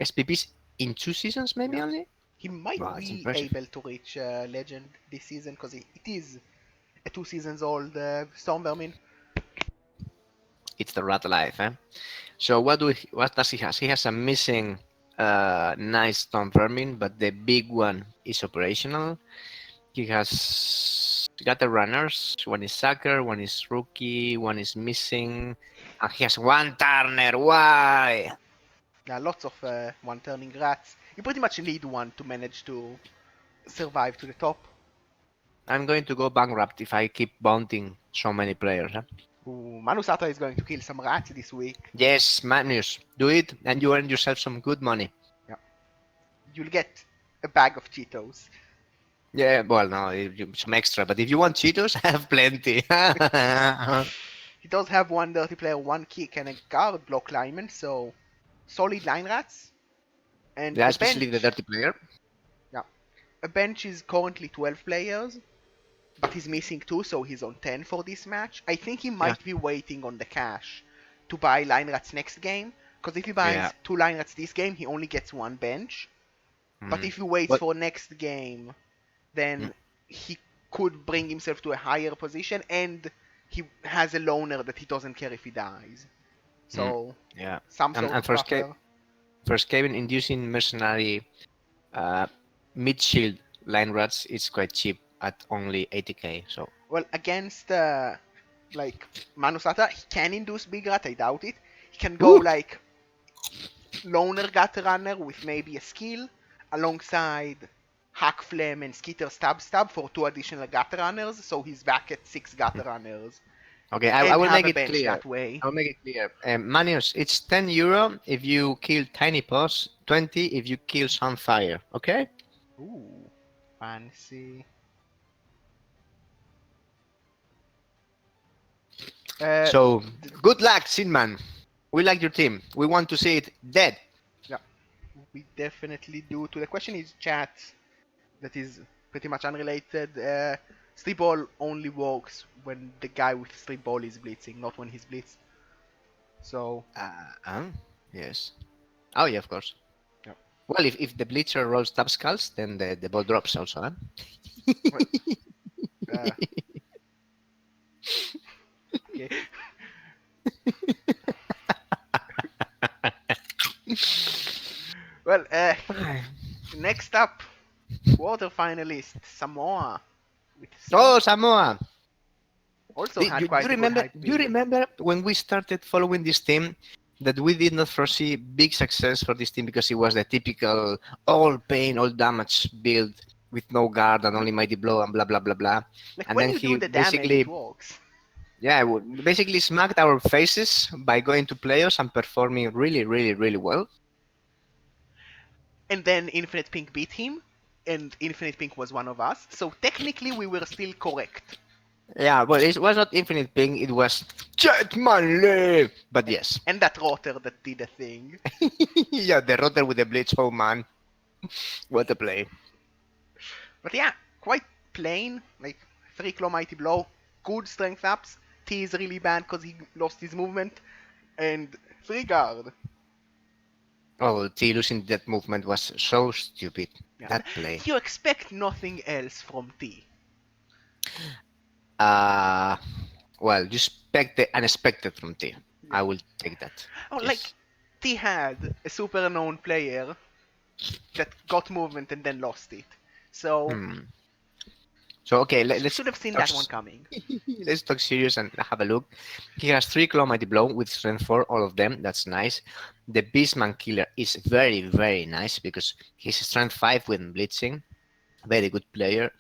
SPPs in 2 seasons, maybe Yeah. only. He might Wow, it's be impressive. able to reach Legend this season because it is a 2 seasons old Storm Vermin. It's the rat life, eh? So what does he has? He has a missing nice Storm Vermin, but the big one is operational. He has got the runners. One is Sucker, one is Rookie, one is missing. And he has one Turner. Why? Yeah, lots of one turning rats. You pretty much need one to manage to survive to the top. I'm going to go bankrupt if I keep bounting so many players. Huh? Ooh, Manusata is going to kill some rats this week. Yes, Magnus, do it and you earn yourself some good money. Yeah. You'll get a bag of Cheetos. Yeah, well, no, some extra, but if you want Cheetos, I have plenty. Yeah, He does have one dirty player, one kick, and a guard block lineman, so solid line rats. And the especially the bench, dirty player. yeah, a bench is currently 12 players, but he's missing 2, so he's on 10 for this match. I think he Yeah. might be waiting on the cash to buy line rats next game, because if he Yeah. buys 2 line rats this game, he only gets 1 bench. But Mm. if he waits But for next game, mm, then he could bring himself to a higher position, and he has a loner that he doesn't care if he dies. mm, So, yeah, some sort and of buffer. for Skaven inducing mercenary uh, mid shield line rats, it's quite cheap at only 80k. So Well, against like Manusata, he can induce big rat. I doubt it. He can go Ooh. like loner gut runner with maybe a skill alongside hack flame and skitter stab for 2 additional gut runners. So he's back at 6 gut runners Okay, I and will have make a it bench clear. that way. I'll make it clear. Manius, it's 10 euro if you kill Tiny Paws, 20 if you kill Sunfire. Okay? Ooh, fancy. Uh, So th- good luck, Sinman. We like your team. We want to see it dead. yeah, we definitely do. To the question is chat. That is pretty much unrelated. Strip ball only works when the guy with strip ball is blitzing, not when he's blitzed. So, Yes. Oh yeah, of course. yeah. Well, if the Bleacher rolls top skulls, then the ball drops also, huh? Well, uh, okay. Well, next up, quarter finalist Samoa with Oh, Samoa! also Do had you, quite a good hype do you build. remember when we started following this team that we did not foresee big success for this team because it was the typical all pain, all damage build with no guard and only mighty blow and blah blah blah blah. Like And when then you do he the damage, it basically, works. yeah, basically smacked our faces by going to playoffs and performing really, really, really well. And then Infinite Pink beat him, and Infinite Pink was one of us. So technically, we were still correct. Yeah, well, it was not infinite ping, it was Jetmanly! But yes. And that rotor that did a thing. Yeah, the rotor with the blitz, oh man. What a play. But yeah, quite plain. Like 3 claw mighty blow, good strength ups. T is really bad because he lost his movement, and 3 guard. Oh, T losing that movement was so stupid. Yeah. That play. You expect nothing else from T. Uh, well, you expect the unexpected from T. Yeah. I will take that. Oh, Yes. like T had a super known player that got movement and then lost it. So Hmm. So okay, let's Should have seen talk. that one coming. Let's talk serious and have a look. He has 3 claw mighty blow with strength 4, all of them. That's nice. The Beastman killer is very very nice because he's strength 5 with blitzing. Very good player.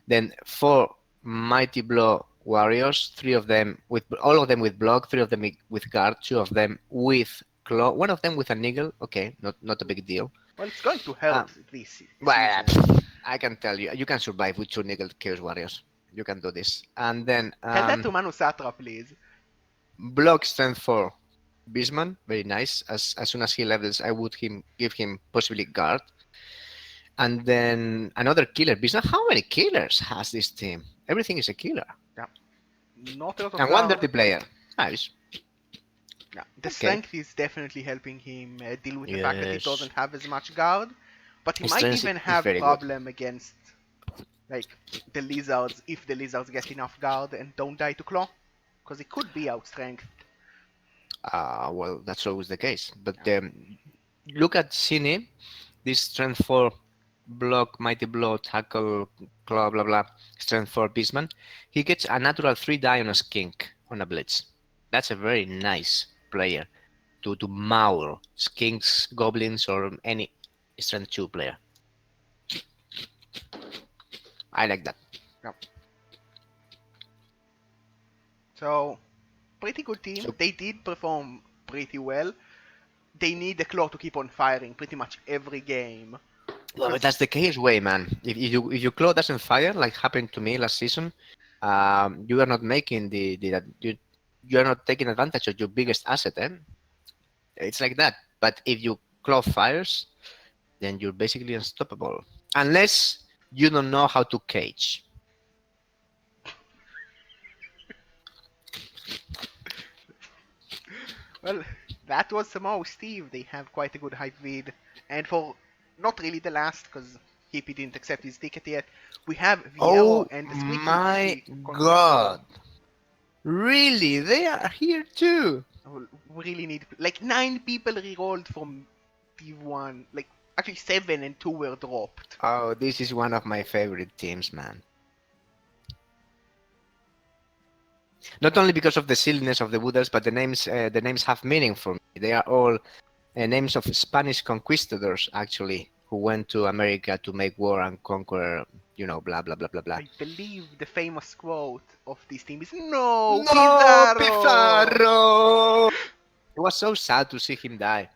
Then 4 mighty blow warriors, 3 of them with all of them with block, 3 of them with guard, 2 of them with claw, 1 of them with an eagle. Okay, not a big deal. Well, it's going to Uh, hurt this well, season. I can tell you, you can survive with 2 nickel chaos warriors. You can do this. And then Tell that to Manu Satra, please. block strength 4 Beastman, very nice. As soon as he levels, I would give him possibly guard. And then another killer Beastman. How many killers has this team? Everything is a killer. Yeah. Not a lot of And one guard. dirty player. Nice. Yeah. The Okay. strength is definitely helping him deal with the fact that he Yes. doesn't have as much guard. But he His might strength even is have very good. problem against like the lizards if the lizards get enough guard and don't die to claw. Because it could be outstrength. Well, that's always the case. But look at Cine, this strength 4 block, mighty blow, tackle, claw, blah blah, strength 4 Beastman. He gets a natural 3 die on a skink on a blitz. That's a very nice player to maul skinks, goblins, or any strength 2 player. I like that. Yeah. So, pretty good team. So- They did perform pretty well. They need the claw to keep on firing pretty much every game. Well, but that's the case way, man. If your claw doesn't fire, like happened to me last season, you are not making you are not taking advantage of your biggest asset. It's like that. But if your claw fires, then you're basically unstoppable, unless you don't know how to cage. Well, that was Samoa Steve. They have quite a good height lead. And for not really the last, because Hippie didn't accept his ticket yet, we have Viero Oh and the my Squeaky god! Really? They are here too? We really need like 9 people re-rolled from T1. Like actually 7 and 2 were dropped. Oh, this is one of my favorite teams, man. Not only because of the silliness of the Buddhas, but the names have meaning for me. They are all names of Spanish conquistadors, actually, who went to America to make war and conquer, blah blah blah blah blah. I believe the famous quote of this team is "No, No, Pizarro!" Pizarro! It was so sad to see him die.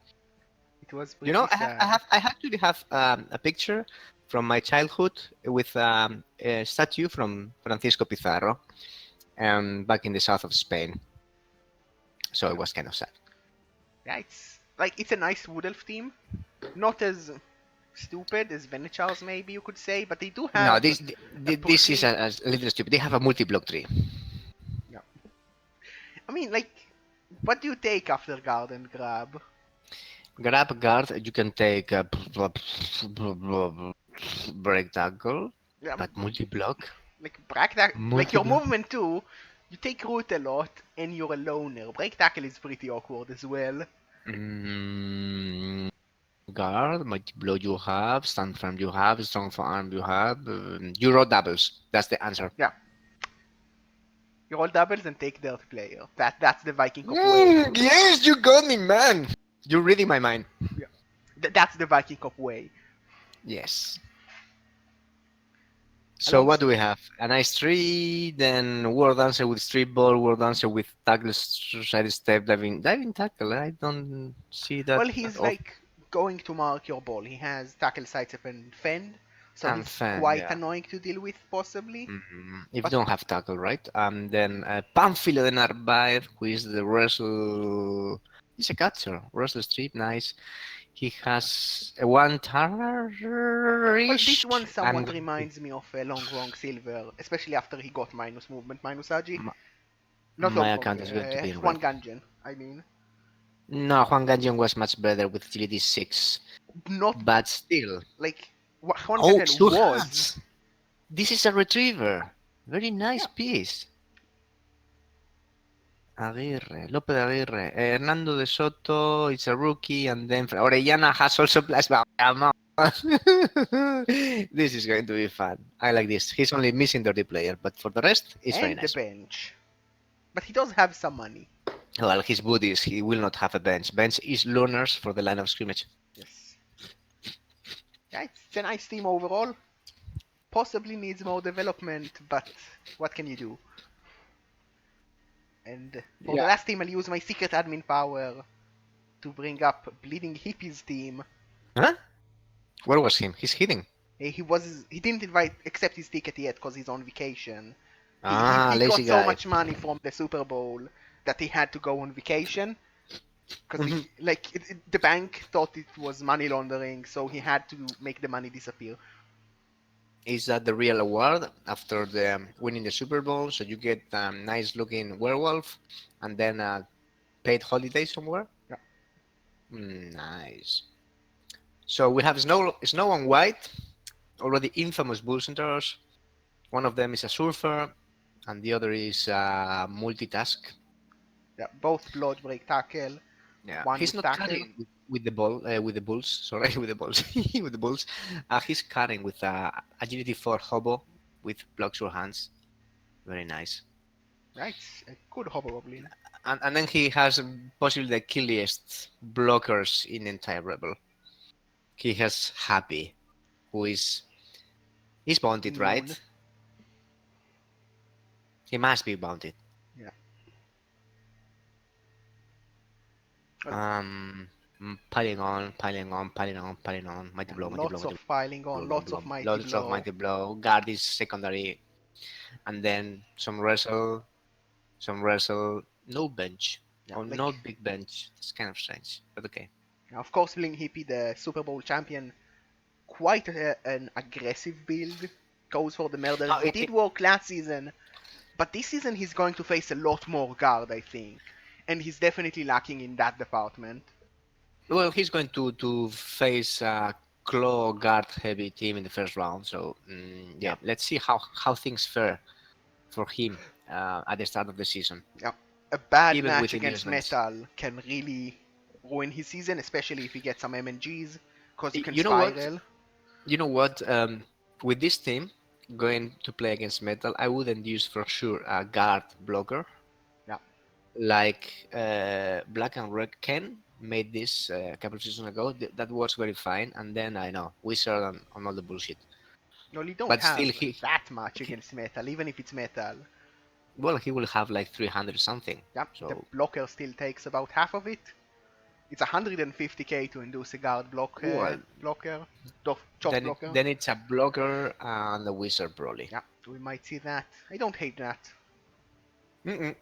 It was pretty I actually have a picture from my childhood with a statue from Francisco Pizarro, back in the south of Spain. So it was kind of sad. Yeah, it's a nice Wood Elf team. Not as stupid as Venechar's, maybe you could say, but they do have. No, this is a little stupid. They have a multi-block tree. Yeah. I mean, like, what do you take after guard and grab? Grab guard, you can take break tackle, Yeah, but multi-block. like like your Multi-block. movement too. You take root a lot, and you're a loner. Break tackle is pretty awkward as well. Guard, multi-blow you have, stand firm you have, strong for arm you have. You roll doubles. That's the answer. Yeah. You roll doubles and take dirt player. That's the Vikingkop way. Yes, you got me, man. You're reading my mind. That's the Vikingkop way. Yes. So what do we have? A nice tree, then War Dancer with street ball, War Dancer with tackle, side step, diving tackle. I don't see that. Well, he's like going to mark your ball. He has tackle, sidestep, and fend, so And he's fend, quite yeah. annoying to deal with, possibly. If you don't have tackle, right? Then Pamphilo de Narvaez, who is the wrestle. He's a catcher. Wrestle strip, nice. He has a one turner. Well, this one somewhat reminds me of Long Wrong Silver, especially after he got minus movement, minus Agi. Not my Long account Wrong, is going to be in Juan red. Ganjan, I mean. No, Juan Ganjian was much better with agility 6. Not, But still. like, Juan Oh, Ganjan two was. hands. This is a retriever. Very nice piece. Aguirre, López de Aguirre, Hernando de Soto is a rookie, and then Orellana has also plasma. Come on. This is going to be fun. I like this. He's only missing the player, but for the rest, it's very And the nice. bench. But he does have some money. Well, his buddies, he will not have a bench. Bench is learners for the line of scrimmage. Yes. Yeah, it's a nice team overall. Possibly needs more development, but what can you do? And for the Yeah. last team, I'll use my secret admin power to bring up Bleeding Hippie's team. Huh? Where was him? He's hitting. He didn't accept his ticket yet because he's on vacation. Ah, He got lazy so guy. much money from the Super Bowl that he had to go on vacation because the bank thought it was money laundering, so he had to make the money disappear. Is that the real award after the winning the Super Bowl? So you get a nice looking werewolf and then a paid holiday somewhere? Yeah. Nice. So we have Snow and White, already infamous bull centers. One of them is a surfer, and the other is multitask. Yeah, both blood break tackle, Yeah, one he's with not tackle. cutting with the ball with the bulls. Sorry, with the bulls, with the bulls. He's cutting with agility 4 hobo with blocks your hands. Very nice. Right, a good hobgoblin. And then he has possibly the killiest blockers in entire rebel. He has Happy, who is he's bounted, Moon. right? He must be bounted. Yeah. Well, Um, piling on, piling on, piling on, piling on. Mighty yeah, blow, mighty blow, lots mighty of piling blow, on, blow, lots blow. of mighty Loads of blow. mighty blow. Guard is secondary, and then some wrestle, some wrestle. No bench, Yeah, or like no big bench. It's kind of strange, but okay. of course, Bling Hippie, the Super Bowl champion, quite an aggressive build. Goes for the murder. Oh, It did work last season, but this season he's going to face a lot more guard, I think, and he's definitely lacking in that department. well, he's going to face a claw guard heavy team in the first round. So Yeah, yeah, let's see how things fare for him at the start of the season, yeah. A bad even match with against inducements. Metal can really ruin his season, especially if he gets some MNGs, because you can You know what? spiral. You know what? With this team going to play against Metal, I wouldn't use for sure a guard blocker Yeah. like Black and Red Ken made this a couple of seasons ago. That works very fine, and then I know Wizard on all the bullshit. Well, you don't But have still, that much he against Metal, even if it's Metal. well, he will have like 300 something. Yeah, the So blocker still takes about half of it. It's 150k to induce a guard well, blocker, chop blocker. then it's a blocker and a Wizard probably. Yeah, we might see that. I don't hate that. Mm-mm.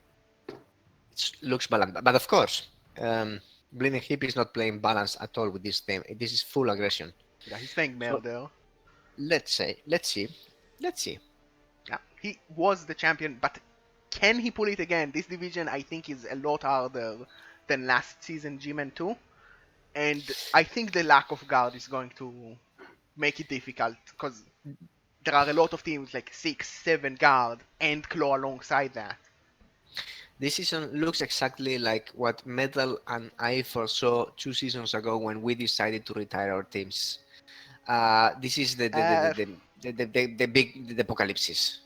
It looks balanced, but of course, Bleeding Hip is not playing balance at all with this team. This is full aggression. Yeah, he's playing So murder. let's see, let's see. Yeah, he was the champion, but can he pull it again? This division, I think, is a lot harder than last season Gman 2. And I think the lack of guard is going to make it difficult because there are a lot of teams like 6, 7 guard and claw alongside that. This season looks exactly like what Metal and I foresaw 2 seasons ago when we decided to retire our teams. This is Uh, the big the apocalypse.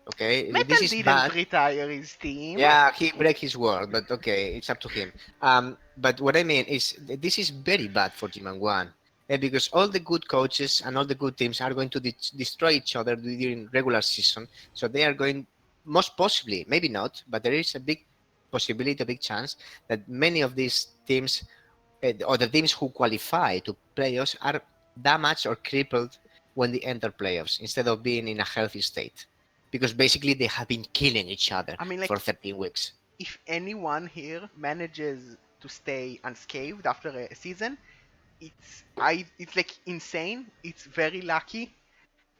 Okay, this Metal is didn't bad. retire his team. Yeah, he break his word, but okay, it's up to him. But what I mean is, this is very bad for Team and One, because all the good coaches and all the good teams are going to destroy each other during regular season. So they are going, most possibly, maybe not, but there is a big possibility, a big chance that many of these teams, or the teams who qualify to playoffs, are damaged or crippled when they enter playoffs instead of being in a healthy state, because basically they have been killing each other I mean, for like, 13 weeks. if anyone here manages to stay unscathed after a season, it's like insane. It's very lucky,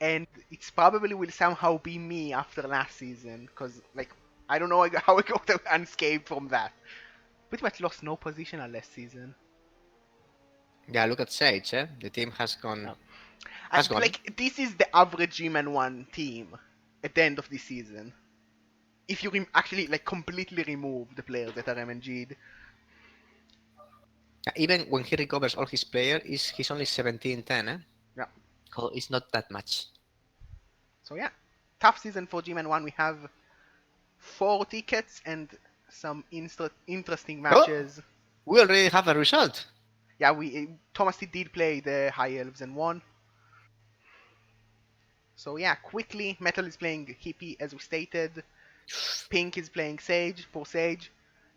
and it's probably will somehow be me after last season because like I don't know how I got unscathed from that. Pretty much lost no position last season. Yeah, look at Sage. The team Yeah. has gone. Like this is the average G-Man 1 team at the end of the season. If you actually like completely remove the players that are MNG'd. Even when he recovers all his player, is he's only 17-10. It's not that much. So yeah, tough season for Gman 1. We have 4 tickets and some interesting Oh, matches. we already have a result. Yeah, we Thomas did play the High Elves and won. So yeah, quickly, Metal is playing Hippie as we stated. Pink is playing Sage, poor Sage.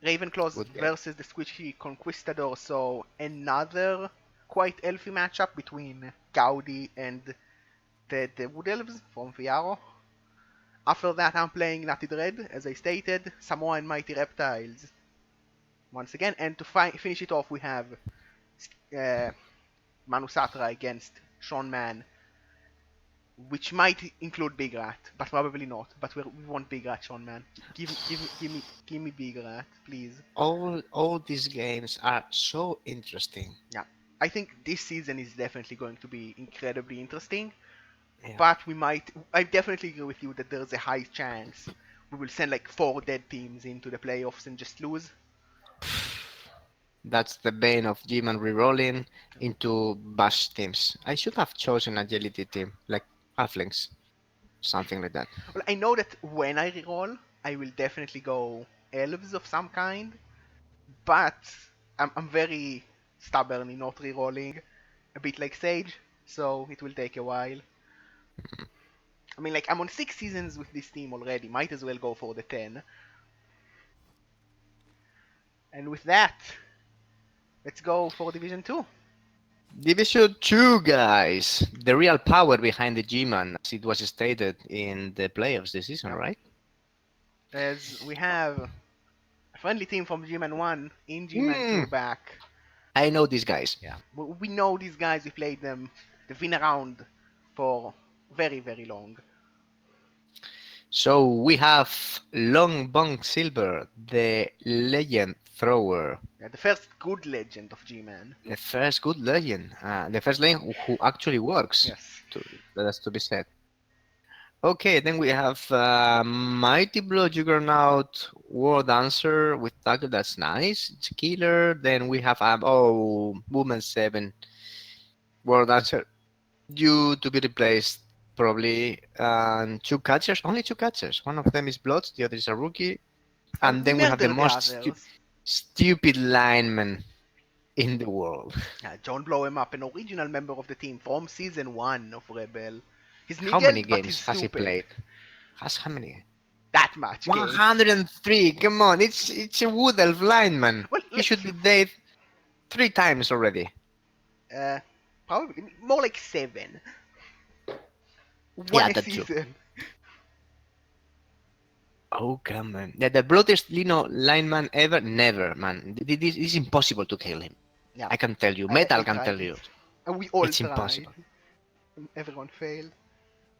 Ravenclaws Good game. versus the Squishy Conquistador, so another quite elfy matchup between Gaudi and the Wood Elves from Viaro. After that, I'm playing Natty Dread, as I stated, Samoa and Mighty Reptiles once again, and to finish it off, we have uh, Manusatra against Sean Man, which might include Big Rat, but probably not. But we want Big Rat, Sean Man. Give me Big Rat, please. All these games are so interesting. Yeah, I think this season is definitely going to be incredibly interesting. Yeah. But we might. I definitely agree with you that there's a high chance we will send like 4 dead teams into the playoffs and just lose. That's the bane of Gman rerolling into bash teams. I should have chosen agility team, like halflings, something like that. Well, I know that when I reroll, I will definitely go elves of some kind, but I'm very stubborn in not rerolling, a bit like Sage, so it will take a while. I mean, like, I'm on 6 seasons with this team already, might as well go for the 10. And with that, let's go for Division 2. Division 2, guys. The real power behind the G-Man, as it was stated in the playoffs this season, Yeah. right? As we have a friendly team from G-Man 1 in G-Man 2 Mm, back. I know these guys. Yeah, we know these guys, we played them, they've been around for very, very long. So we have Long Bong Silver, the legend thrower. Yeah, the first good legend of G-Man. The first good legend. The first legend who actually works. Yes. That's to be said. Okay, then we have Mighty Blow Juggernaut War Dancer with Tackle. That's nice. It's a killer. Then we have Movement 7 War Dancer due to be replaced probably. And 2 catchers, only 2 catchers. One of them is Blood, the other is a rookie. And And then we have the murder the most others. stupid lineman in the world. John Blow him up, an original member of the team from season 1 of Rebel. He's How many niggled, but he's games has he stupid. played? Has how many? That much games. 103. Come on, it's a wood elf lineman. Well, He like, should be dead 3 times already. uh, probably more like 7. One Yeah, a that's true. season. Oh come on. Yeah, the bloodiest lineman ever. Never, man. This is impossible to kill him. Yeah, I can tell you. I Metal can tried tell it. you. And we all It's tried. impossible. Everyone failed.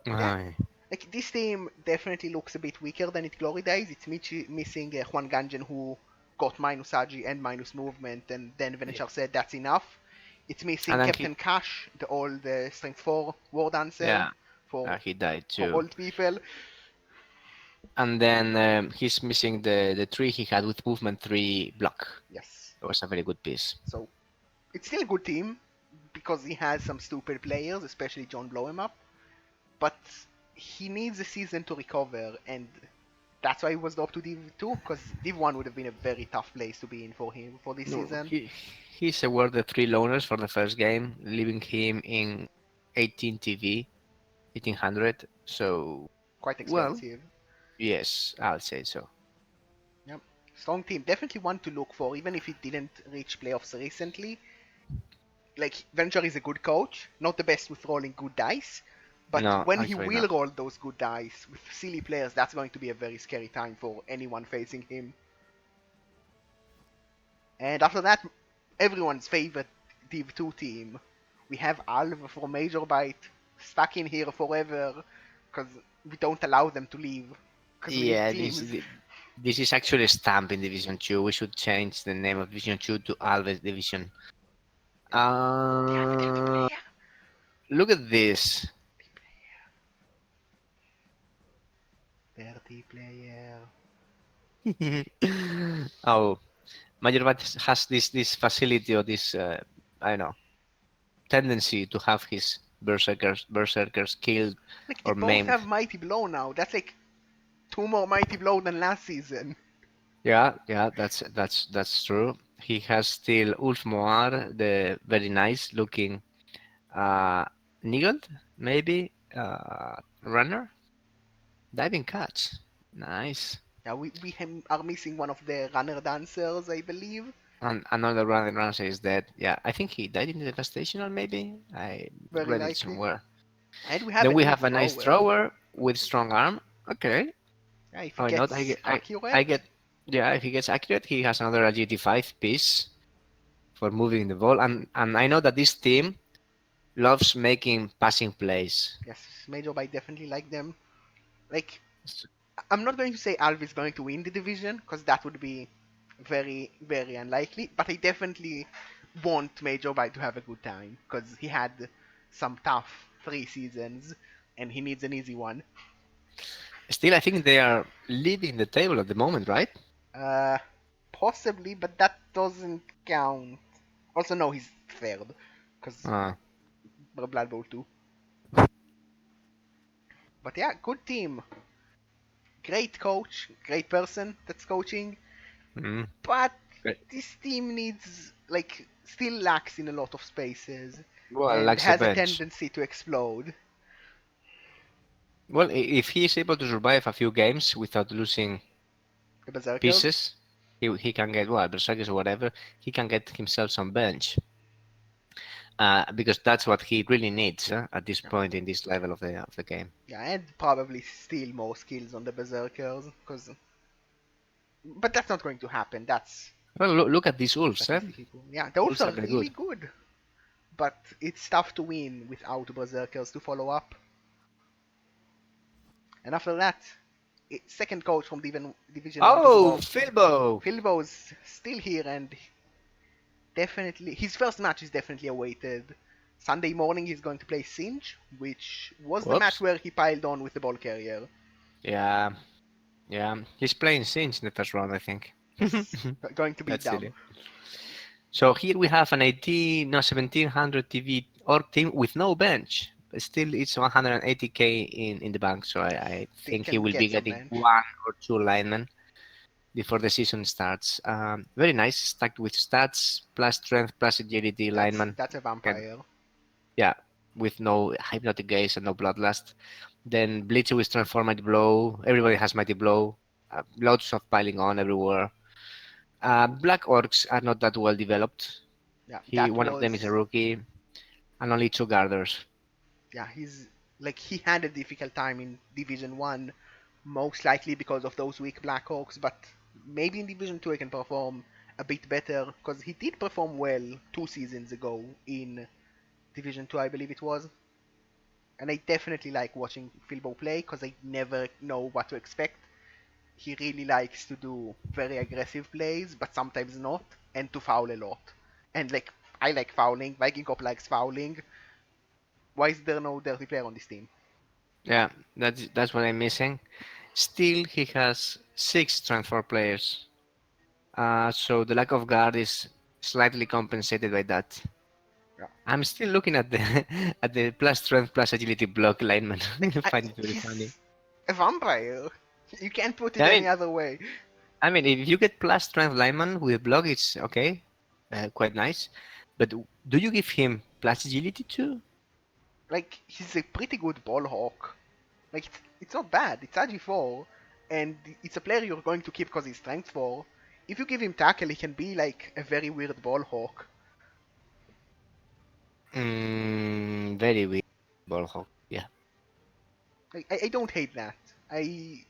Yeah, Aye. like this team definitely looks a bit weaker than it glory days. It's missing Juan Ganjan who got minus Agi and minus movement, and then Yeah. Venetia said that's enough. It's missing And then Captain Cash, the old Strength 4 War Dancer yeah, for he died for too. old people. And then he's missing the tree he had with movement 3 block. Yes. It was a very good piece. So it's still a good team because he has some stupid players, especially John Blow him up. But he needs a season to recover, and that's why he was up to Div 2, because Div 1 would have been a very tough place to be in for him for this No, season. he's awarded 3 loners for the first game, leaving him in 18 TV, 1800. So, Quite well, expensive. yes, I'll say so. Yep. Strong team. Definitely one to look for, even if he didn't reach playoffs recently. Like, Venture is a good coach, not the best with rolling good dice, but No, when he actually will not. roll those good dice with silly players, that's going to be a very scary time for anyone facing him. And after that, everyone's favorite Div 2 team. We have Alv for Major Bite stuck in here forever because we don't allow them to leave because we need Yeah, teams. this is actually a stamp in Division 2. We should change the name of Division 2 to Alves Division. They have a dirty Uh, player. Look at this. Dirty player. Oh, Majorbat has this facility or this I don't know tendency to have his berserkers killed Like they or both maimed. have Mighty Blow now. That's like two more Mighty Blow than last season. Yeah, yeah, that's true. He has still Ulf Moar, the very nice looking uh Nigel, maybe runner, diving catch. Nice. Yeah, are missing one of the runner dancers, I believe. And another runner is dead. Yeah, I think he died in the devastation, or maybe I Very read it likely. somewhere. And we have Then a we new have a nice thrower. thrower with strong arm. Okay, Yeah, if he why not? gets I accurate, get. Yeah, if he gets accurate, he has another agility 5 piece for moving the ball. And I know that this team loves making passing plays. yes, Major by definitely like them. Like, I'm not going to say Alv is going to win the division, because that would be very, very unlikely, but I definitely want Major by to have a good time, because he had some tough 3 seasons, and he needs an easy one. Still, I think they are leading the table at the moment, right? Uh, Possibly, but that doesn't count. Also, no, he's third, because Uh, Blood Bowl 2. But yeah, good team. Great coach, great person that's coaching, mm, but great. this team needs, like, still lacks in a lot of spaces Well, and lacks a has a bench. tendency to explode. Well, if he is able to survive a few games without losing The Berserkers. pieces, he can get well, berserkers or whatever. He can get himself some bench, because that's what he really needs at this Yeah, point in this level of the game. yeah, and probably steal more skills on the Berserkers, but that's not going to happen. That's Well, look at these wolves. statistically cool. Yeah, the Wolves Wolves are are very really good. good, but it's tough to win without Berserkers to follow up. And after that, second coach from Division 1 to Oh, drop. Philbo! Philbo's still here, and definitely his first match is definitely awaited. Sunday morning he's going to play Singe, which was the match Whoops. where he piled on with the ball carrier. Yeah, yeah. He's playing Singe in the first round, I think. Yes, going to be That's dumb. silly. So here we have an 18, no, 1700 TV org team with no bench. But still, it's 180k in the bank. So I They think he can will be get some getting bench. one or two linemen before the season starts. Very nice, stacked with stats plus strength plus agility lineman. That's a Can, vampire. yeah, with no hypnotic gaze and no bloodlust. Then Bleacher with transform mighty blow. Everybody has mighty blow. Loads of piling on everywhere. Black orcs are not that well developed. Yeah, He One of them is a rookie, and only two guarders. he's like he had a difficult time in Division 1, most likely because of those weak Blackhawks, but maybe in Division 2 he can perform a bit better, because he did perform well 2 seasons ago in Division 2, I believe it was. And I definitely like watching Philbo play, because I never know what to expect. He really likes to do very aggressive plays, but sometimes not, and to foul a lot. And like, I like fouling, Vikingkop likes fouling. Why is there no dirty player on this team? Yeah, that's what I'm missing. Still, he has six strength four players. So the lack of guard is slightly compensated by that. Yeah. I'm still looking at the at the plus strength plus agility block lineman. I Like, find it very funny. he's a vampire. You can't put it I any mean, other way. I mean, if you get plus strength lineman with block, it's okay, quite nice. But do you give him plus agility too? Like, he's a pretty good ball hawk. Like, it's not bad. It's AG4, and it's a player you're going to keep because he's strength 4. If you give him tackle, he can be like a very weird ball hawk. Very weak ball hawk. Yeah. Like, I don't hate that. I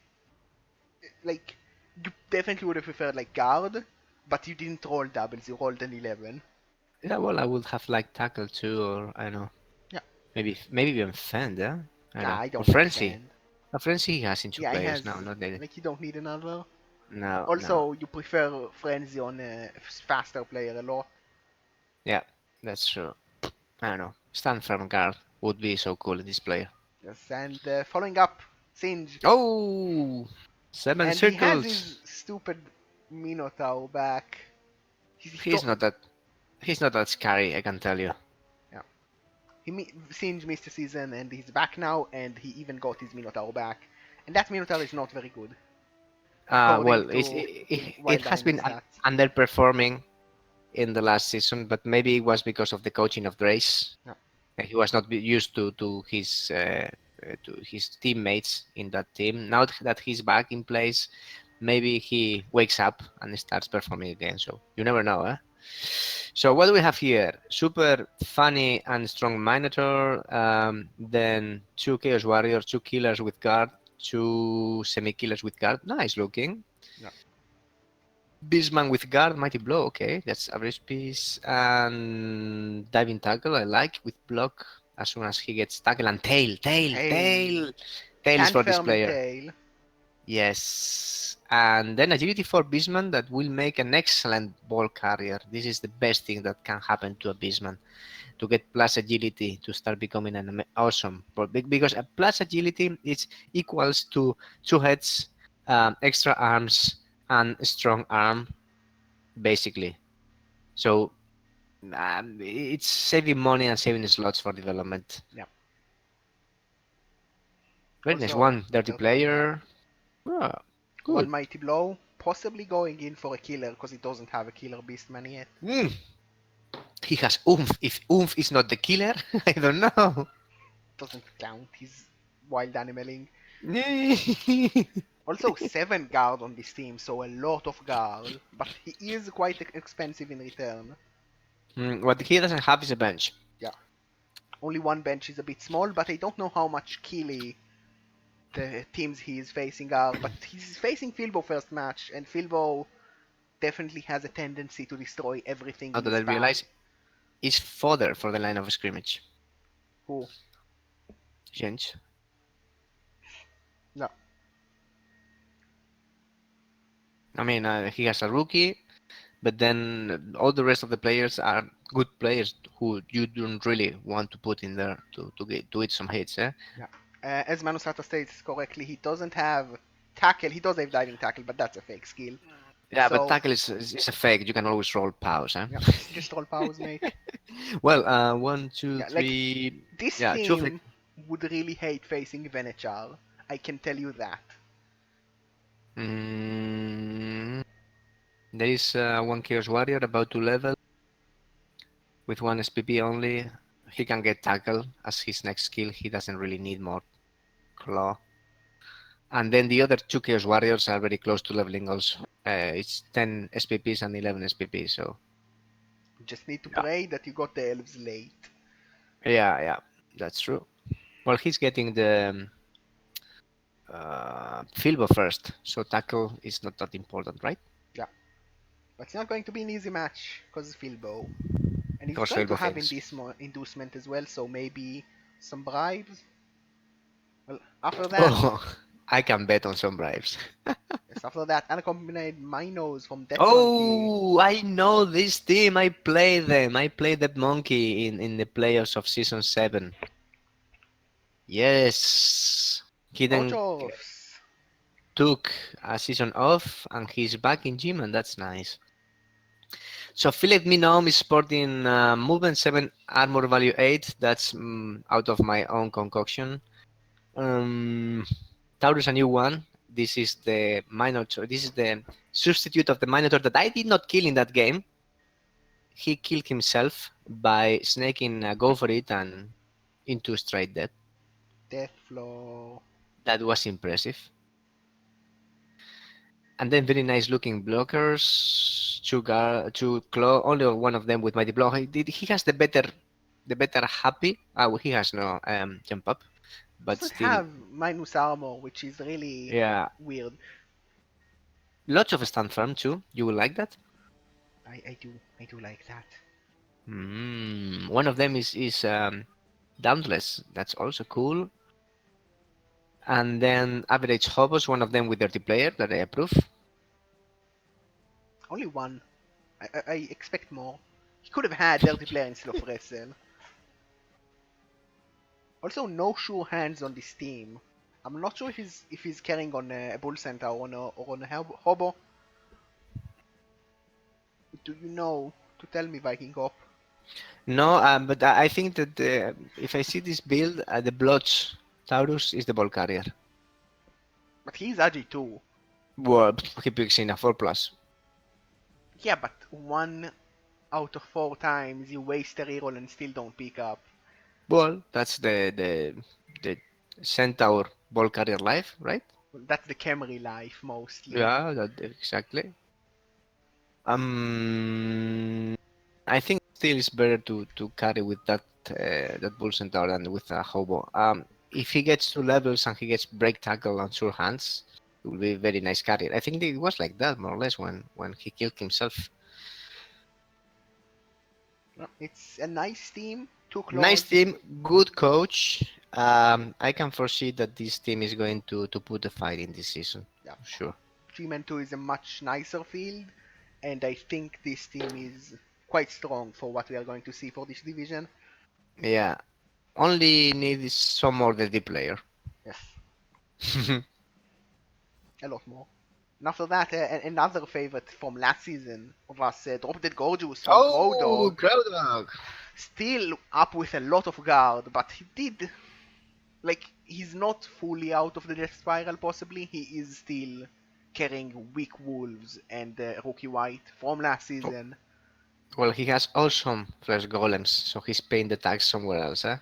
like you definitely would have preferred like guard, but you didn't roll doubles. You rolled an 11. Yeah, well, I would have liked tackle too, or I don't know, Yeah, maybe even fend, yeah? I don't yeah. know. I Or don't like frenzy. Fend. A frenzy he has in two Yeah, he players has now, not the like you don't need another. no, no. Also, you prefer frenzy on a faster player a lot. Yeah, that's true. I don't know. Stand firm guard would be so cool in this player. Yes, and following up, Singe, Oh, seven and he has circles. his stupid Minotaur back. He He's thought, not that he's not that scary, I can tell you. yeah. Singe missed a season and he's back now, and he even got his Minotaur back. And that Minotaur is not very good, according Well, to it Wild has Animal been stats. underperforming in the last season, but maybe it was because of the coaching of Drace. Yeah. He was not used to his teammates in that team. Now that he's back in place, maybe he wakes up and starts performing again. So you never know, eh? So what do we have here? Super funny and strong Minotaur, then two Chaos Warriors, two killers with guard, two semi-killers with guard. Nice looking. Yeah. Beastman with guard, mighty blow. Okay, that's average piece. And diving tackle, I like with block as soon as he gets tackle. And Tail. tail is Stand for this firm and player. tail. Yes. And then agility for Beastman that will make an excellent ball carrier. This is the best thing that can happen to a Beastman, to get plus agility to start becoming an awesome ball. Because a plus agility is equals to two heads, extra arms, and strong arm, basically. So it's saving money and saving slots for development. Yeah. Very nice Also, one. Dirty dirty player. player. Oh, One good. mighty blow, possibly going in for a killer because it doesn't have a killer beastman yet. Mm. He has oomph. If oomph is not the killer, I don't know. Doesn't count. He's wild animaling. Mm, Also, 7 guard on this team, so a lot of guard. But he is quite expensive in return. what he doesn't have is a bench. Yeah. Only one bench is a bit small, but I don't know how much killy the teams he is facing are. But he's facing Filbo first match, and Filbo definitely has a tendency to destroy everything Now in that I his path. realize, is fodder for the line of scrimmage. Who? Change. No. I mean, he has a rookie, but then all the rest of the players are good players who you don't really want to put in there to eat some hits. Eh? Yeah. As Manusata states correctly, he doesn't have tackle. He does have diving tackle, but that's a fake skill. Yeah, but So, tackle is a fake. You can always roll pause. Eh? yeah, just roll pause, mate. Well, one, two, Yeah, like, three. this Yeah, two of the. team would really hate facing Venechar. I can tell you that. Mm, there is one Chaos Warrior about to level with one SPP only. He can get tackle as his next skill. He doesn't really need more claw. And then the other two Chaos Warriors are very close to leveling also. It's 10 SPPs and 11 SPPs, so You just need to yeah. pray that you got the elves late. Yeah, that's true. Well, he's getting the Filbo first, so tackle is not that important, right? Yeah. But it's not going to be an easy match because Filbo. And he's Because going to Filbo have thinks. inducement as well, so maybe some bribes. Well, after that, Oh, I can bet on some bribes. yes, after that, unaccompanied Minos from Death Monkey. Oh, I know this team. I play them. I played that monkey in the playoffs of season 7. Yes. He then Ochos. took a season off and he's back in gym, and that's nice. So Philip Minom is sporting movement 7, armor value 8. That's out of my own concoction. Taurus a new one. This is the Minotaur. This is the substitute of the Minotaur that I did not kill in that game. He killed himself by snaking go for it and into straight death. Deathflow. That was impressive. And then very nice looking blockers. Two claw. Only one of them with mighty blow. He has the better happy. Oh, he has no jump up, but Doesn't still, have minus armor, which is really yeah. weird. Lots of stand firm too. You will like that. I do like that. One of them is dauntless. That's also cool. And then average hobos. One of them with dirty player that I approve. Only one. I expect more. He could have had Dirty Player instead of Wrestle. Also, no sure hands on this team. I'm not sure if he's carrying on a Bull Center or on a Hobo. Do you know to tell me, Vikingkop? No, but I think that if I see this build, the Blotch Taurus is the ball carrier. But he's Agi too. Well, he picks in a 4 plus. Yeah, but 1 out of 4 times you waste a reroll and still don't pick up. Well, that's the Centaur ball carrier life, right? That's the Camry life mostly. Yeah, that exactly. I think still it's better to carry with that bull centaur than with a hobo. If he gets 2 levels and he gets break tackle on sure hands, it will be a very nice carrier. I think it was like that more or less when he killed himself. It's a nice team. Two Nice claws. team, good coach. I can foresee that this team is going to put a fight in this season Yeah, for sure. Gman 2 is a much nicer field, and I think this team is quite strong for what we are going to see for this division. Yeah, only need some more deadly player. Yes, a lot more. And after that, another favorite from last season was Drop Dead Gorgeous from Crow Oh, Dog. Crowdog. Still up with a lot of guard, but he did. Like, he's not fully out of the death spiral, possibly. He is still carrying weak wolves and rookie white from last season. Well, he has awesome flesh golems, so he's paying the tax somewhere else, eh?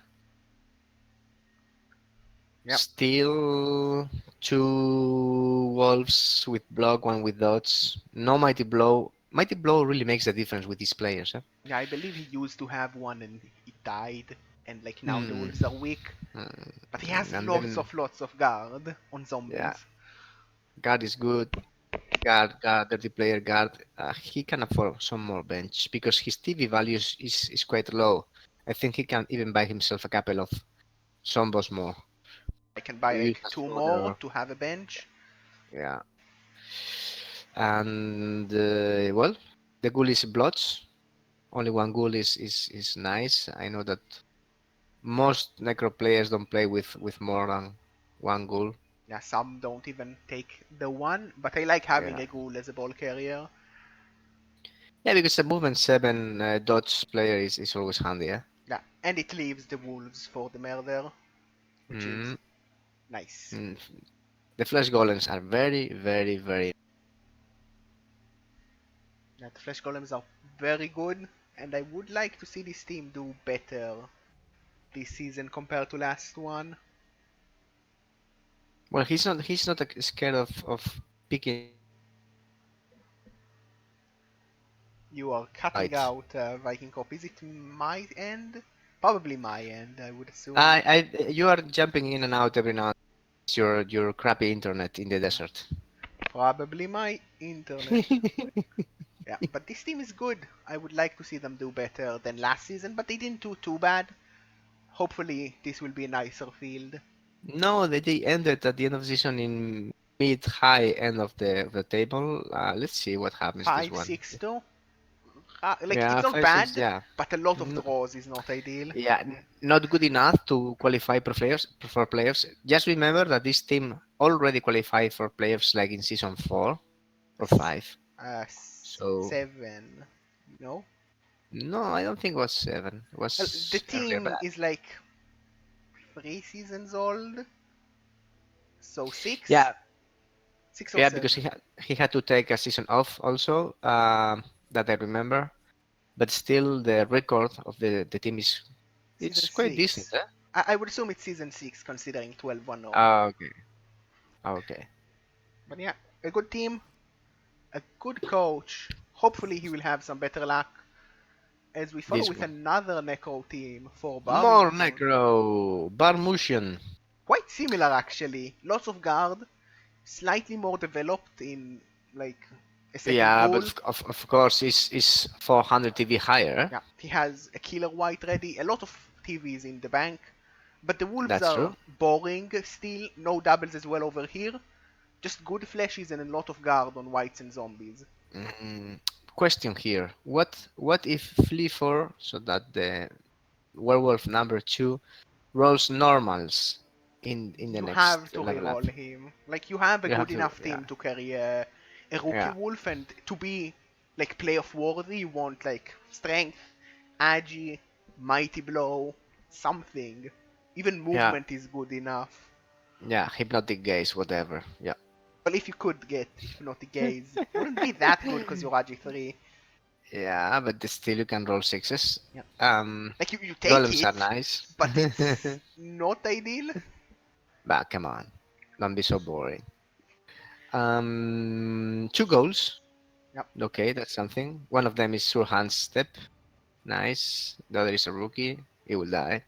Yep. Still two wolves with block, one with dots. No mighty blow. Mighty blow really makes the difference with these players, eh? Yeah, I believe he used to have one and he died, and like now the Hmm. wolves are weak. But he has And lots then of guard on yeah, zombies. guard is good. Guard, dirty player guard. He can afford some more bench because his TV value is quite low. I think he can even buy himself a couple of zombos more. I can buy To use like as two more fodder. to have a bench. Yeah. And well, the ghoul is blots. Only one ghoul is nice. I know that most necro players don't play with more than one ghoul. Yeah, some don't even take the one, but I like having Yeah. a ghoul as a ball carrier. Yeah, because the movement 7 dodge player is always handy, yeah? Yeah, and it leaves the wolves for the murder, which is Mm, nice. mm. The flesh golems are very, very, very. Yeah, the flesh golems are very good, and I would like to see this team do better this season compared to last one. Well, he's not scared of picking You are cutting right. out Vikingkop. Is it my end? Probably my end, I would assume. You are jumping in and out every now and then. It's your crappy internet in the desert. Probably my internet. Yeah, but this team is good. I would like to see them do better than last season, but they didn't do too bad. Hopefully, this will be a nicer field. No, they ended at the end of the season in mid high end of the table. Let's see what happens this Five, one. six, though. Like Yeah, it's not 5-6. bad, Yeah, but a lot of no, draws is not ideal. yeah, not good enough to qualify for playoffs. Just remember that this team already qualified for playoffs like in season 4 or 5. So 7. No. no, I don't think it was 7. It Well, the was earlier, team but is like 3 seasons old, so six, yeah, because he 6 or 7. had to take a season off also. That I remember. But still, the record of the team is Season it's quite decent, 6. eh? I would assume it's season 6, considering 12-1-0. Okay, okay. But yeah, a good team, a good coach. Hopefully, he will have some better luck as we follow This with one. another Necro team for More Barmution. Necro, Barmution. Quite similar, actually. Lots of guard, slightly more developed in like a second Yeah, but goal. of course, is 400 TV higher. Yeah, he has a killer white ready, a lot of TVs in the bank, but the wolves That's are true. boring still. No doubles as well over here. Just good flashes and a lot of guard on whites and zombies. Mm, question here. What if Flea 4, so that the werewolf number 2 rolls normals in the You next have to level up? reroll him. Like you have a You have good to, enough yeah, team to carry a rookie yeah. wolf, and to be like playoff worthy, you want like strength, Agi, Mighty Blow, something. Even Yeah, movement is good enough. yeah, hypnotic gaze, whatever. Yeah. Well, if you could get Hypnotic Gaze, wouldn't be that good because you're Agi 3. Yeah, but still you can roll sixes. Yeah. Um, Like, you take Golems are it, nice. but it's not ideal. But come on, don't be so boring. Two goals. Yep, Okay, that's something. One of them is Surhan's step. Nice. The other is a rookie. He will die,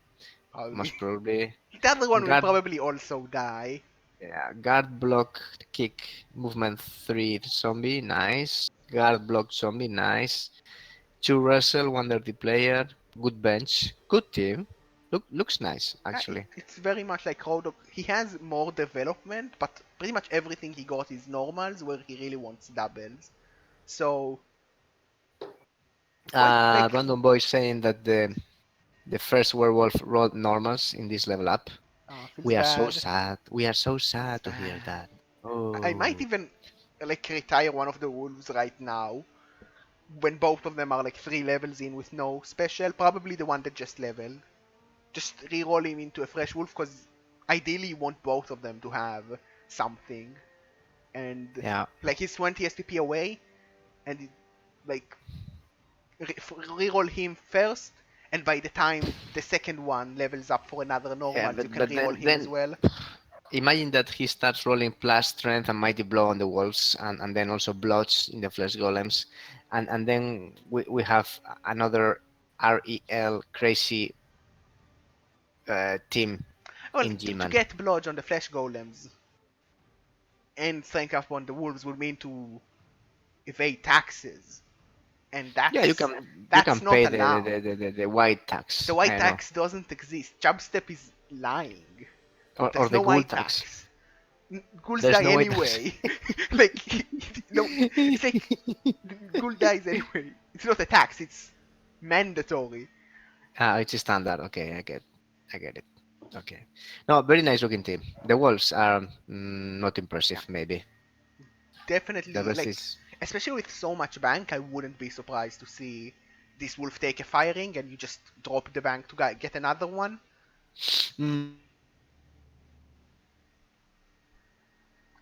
probably. most probably. The other one will Guard, probably also die. yeah, guard block kick movement three zombie. Nice. Guard block zombie. Nice. Two wrestle, one dirty player. Good bench. Good team. Looks nice actually. It's very much like Rodok. He has more development, but pretty much everything he got is normals, where he really wants doubles. So, quite like, Random boy saying that the first werewolf rolled normals in this level up. feels We are so bad. sad. We are so Feels sad to hear bad. that. I might Oh, even like retire one of the wolves right now, when both of them are like 3 levels in with no special. Probably the one that just leveled. Just re-roll him into a fresh wolf, because ideally you want both of them to have something. And yeah. like, he's 20 SPP away, and like, re-roll him first, and by the time the second one levels up for another Yeah, normals, you but can but re-roll then him as then well. imagine that he starts rolling plus strength and mighty blow on the wolves, and then also bloods in the flesh golems, and then we have another REL crazy team Well, in to Gman. get blodge on the flesh golems and strength up on the wolves would mean to evade taxes, and Yeah, you that's can not pay allowed. the white The tax. white I know, tax doesn't exist. Jabstep is lying. or There's the no ghoul white tax. tax. Ghouls There's die no white tax. anyway. Like, no, it's like ghoul dies anyway. It's not a tax. It's mandatory. It's a standard. Okay, I get it. Okay. No, very nice looking team. The wolves are not Yeah, impressive. Maybe the definitely. rest Like, is. especially with so much bank, I wouldn't be surprised to see this wolf take a firing and you just drop the bank to get another one. Mm,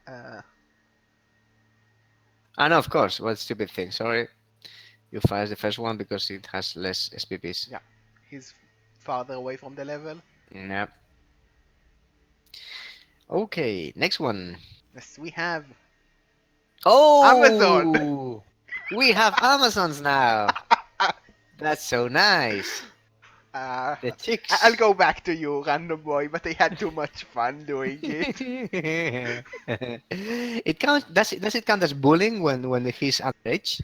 Uh, I know, of course. What stupid thing? Sorry, you fire the first one because it has less SPPs. yeah, he's farther away from the level. Yeah. Okay, next one. Yes, we have Amazon. Oh, we have Amazons now. That's so nice. Uh, The I'll chicks. go back to you, random boy, but I had too much fun doing it. It counts. Does it count as bullying when he's underage?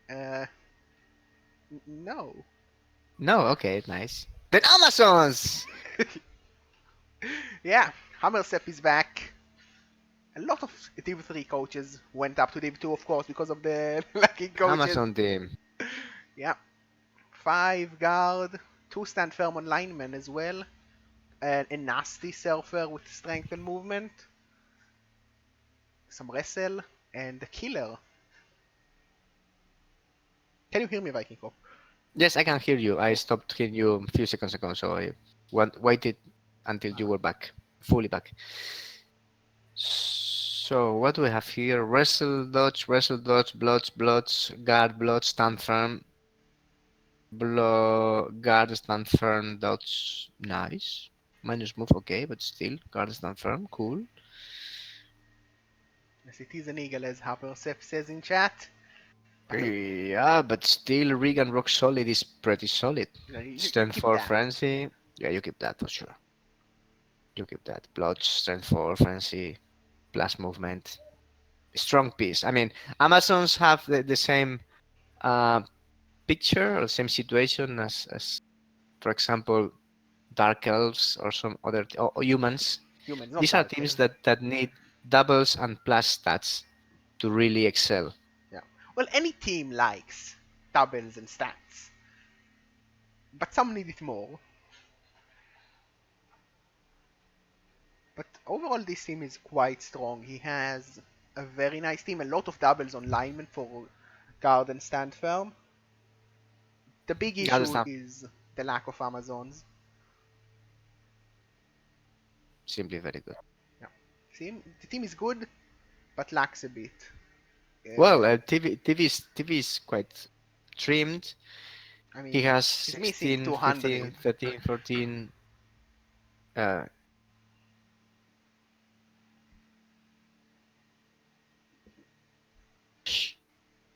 Uh, no. No. Okay. Nice. Then Amazons. Yeah, Hammersep is back. A lot of Div 3 coaches went up to Div 2, of course, because of the lucky coaches. Amazon team. Yeah, 5 guard, 2 stand firm on linemen as well, and a nasty surfer with strength and movement, some wrestle, and a killer. Can you hear me, Vikingkop? Yes, I can hear you. I stopped hearing you a few seconds ago, so I waited until you were back, fully back. So what do we have here? Wrestle dodge, bloods, guard, blood, stand firm, guard, stand firm, dodge. Nice. Minus move, okay, but still, guard, stand firm, cool. Yes, it is an eagle, as Hammersep says in chat. But Yeah, but still, Regan Rock Solid is pretty solid. you Strength keep 4 that. Frenzy. Yeah, you keep that for sure. You keep that. Blood, Strength 4 Frenzy, plus movement. Strong piece. I mean, Amazons have the same uh, picture or same situation as, for example, Dark Elves or some other, or humans. Humans, not These are dark teams elves. that need doubles and plus stats to really excel. Yeah. Well, any team likes doubles and stats, but some need it more. But overall, this team is quite strong. He has a very nice team, a lot of doubles on linemen for guard and stand firm. The big The other issue stuff is the lack of Amazons. simply very good. Yeah. The team is good, but lacks a bit. Well, Uh, TV is quite trimmed. I He mean, has he's missing 16, 15, 200. 13, 14 uh,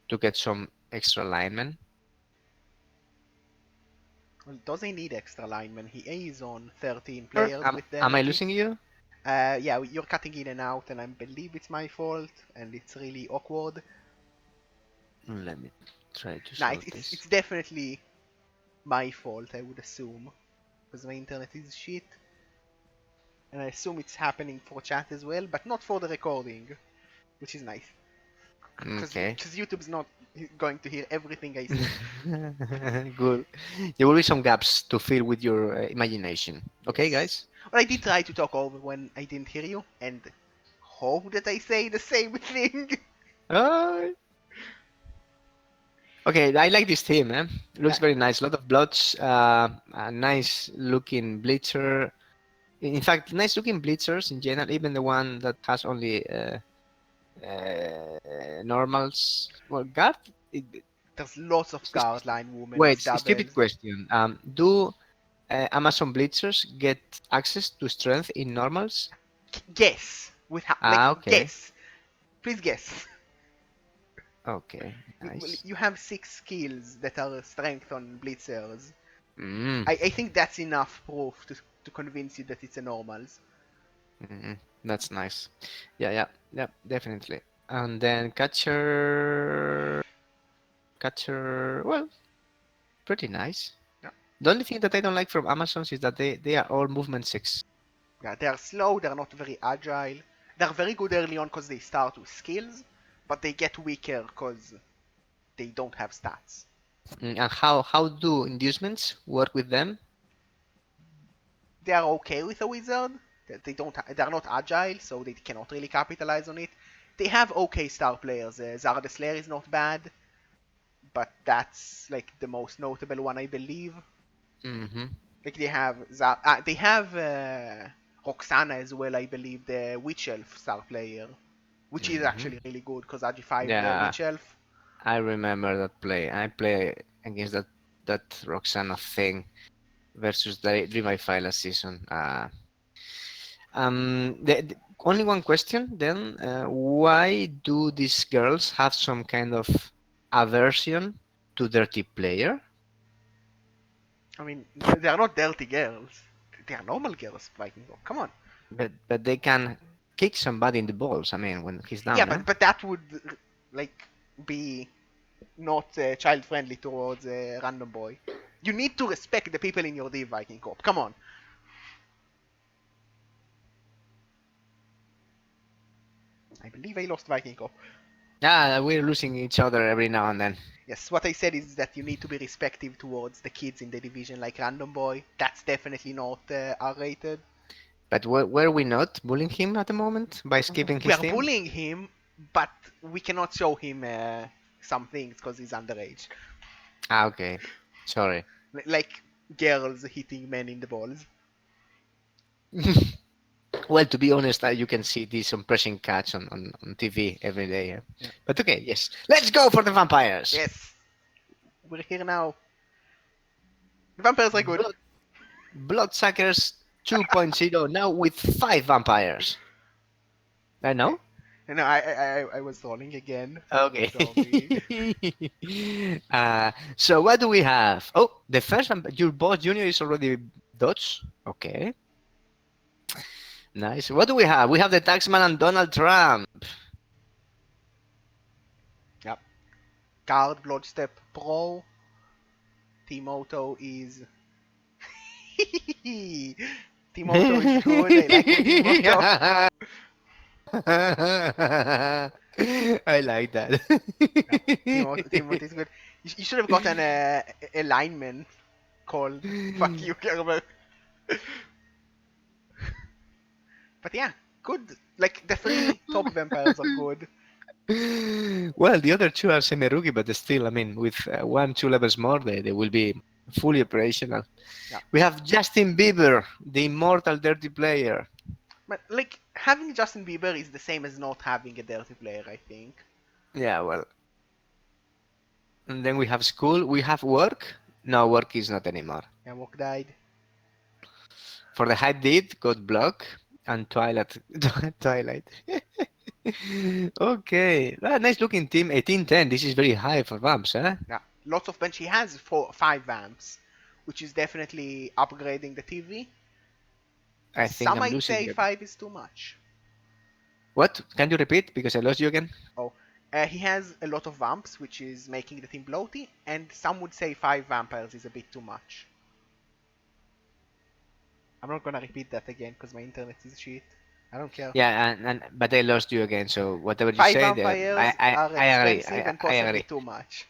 to get some extra linemen. Well, does he need extra linemen? He is on 13 players Am, with their am I kits. losing you? Yeah, you're cutting in and out, and I believe it's my fault, and it's really awkward. Let me try to Nah, solve it's this. definitely my fault, I would assume, because my internet is shit, and I assume it's happening for chat as well, but not for the recording, which is nice, because Okay. YouTube's not going to hear everything I say. Good. There will be some gaps to fill with your imagination. Okay, Yes. guys? But I did try to talk over when I didn't hear you, and hope that I say the same thing. Uh, okay, I like this theme, eh? Looks Yeah, very nice. A lot of blots, a nice looking bleacher. In fact, nice looking bleachers in general, even the one that has only normals. Well, guard. there's lots of guard line women Wait, with stupid doubles. question. Do Amazon bleachers get access to strength in normals? Guess with Ah, okay. guess. Please guess. Okay, Well, nice. you have 6 skills that are strength on blitzers. Mm, I think that's enough proof to convince you that it's a normals. that's nice. Yeah, yeah, yeah, definitely. And then catcher, well, pretty nice. Yeah, The only thing that I don't like from Amazons is that they are all movement six. yeah, they're slow. They're not very agile. They're very good early on because they start with skills, but they get weaker because they don't have stats. And how do inducements work with them? They are okay with a wizard. They don't. They're not agile, so they cannot really capitalize on it. They have okay star players. Zara the Slayer is not bad, but that's like the most notable one, I believe. Mm-hmm. Like they have Roxana as well, I believe, the Witch Elf star player, which is Mm-hmm. actually really good because RG5 Yeah, Witch Elf. I remember that play. I play against that Roxana thing versus the Dream File last season. The only one question then: why do these girls have some kind of aversion to dirty player? I mean, they are not dirty girls. They are normal girls, Vikingkop. Come on. But they can kick somebody in the balls. I mean, when he's Yeah, down, eh? but that would like be not child friendly towards a random boy. You need to respect the people in your div, Vikingkop. Come on. I believe I lost Vikingkop. Yeah, we're losing each other every now and then. Yes, what I said is that you need to be respectful towards the kids in the division, like Random Boy. That's definitely not R-rated. But were we not bullying him at the moment by skipping We his are team? bullying him, but we cannot show him some things because he's underage. Ah, okay. Sorry. Like girls hitting men in the balls. Well, to be honest, you can see these impressing cats on TV every day. Yeah? Yeah. But okay, yes. Let's go for the vampires. Yes, we're here now. The vampires are good. Blood, Bloodsuckers 2.0 now with 5 vampires. I Okay. know? No, I was trolling again. Okay. Sorry. So what do we have? Oh, the first one, your boss junior is already Dodge. Okay. Nice. What do we have? We have the Taxman and Donald Trump. Yep. Guard, Bloodstep, Pro. Timoto is Timoto is good. I like the Timoto. I like that. Yeah, Timoto is good. You should have gotten a lineman called Fuck You, Kerber. But yeah, good. Like the 3 top vampires are good. Well, the other two are semi-rookie, but still, I mean, with one, two levels more, they will be fully operational. Yeah. We have Justin Bieber, the immortal dirty player. But like having Justin Bieber is the same as not having a dirty player, I think. Yeah, well, and then we have school. We have work. No, work is not anymore. Yeah, Walk died. For the hype did got block and Twilight. Twilight. Okay, nice looking team. 1810. This is very high for Vamps, huh? Yeah, lots of bench. He has 5 amps, which is definitely upgrading the TV. I think Some I'm might losing say it. 5 is too much. What? Can you repeat? Because I lost you again. Oh, he has a lot of vamps, which is making the team bloaty, and some would say 5 vampires is a bit too much. I'm not gonna repeat that again because my internet is shit. I don't care. Yeah, and but I lost you again. So whatever you 5 say, there, vampires are I agree. expensive and I possibly agree. too much.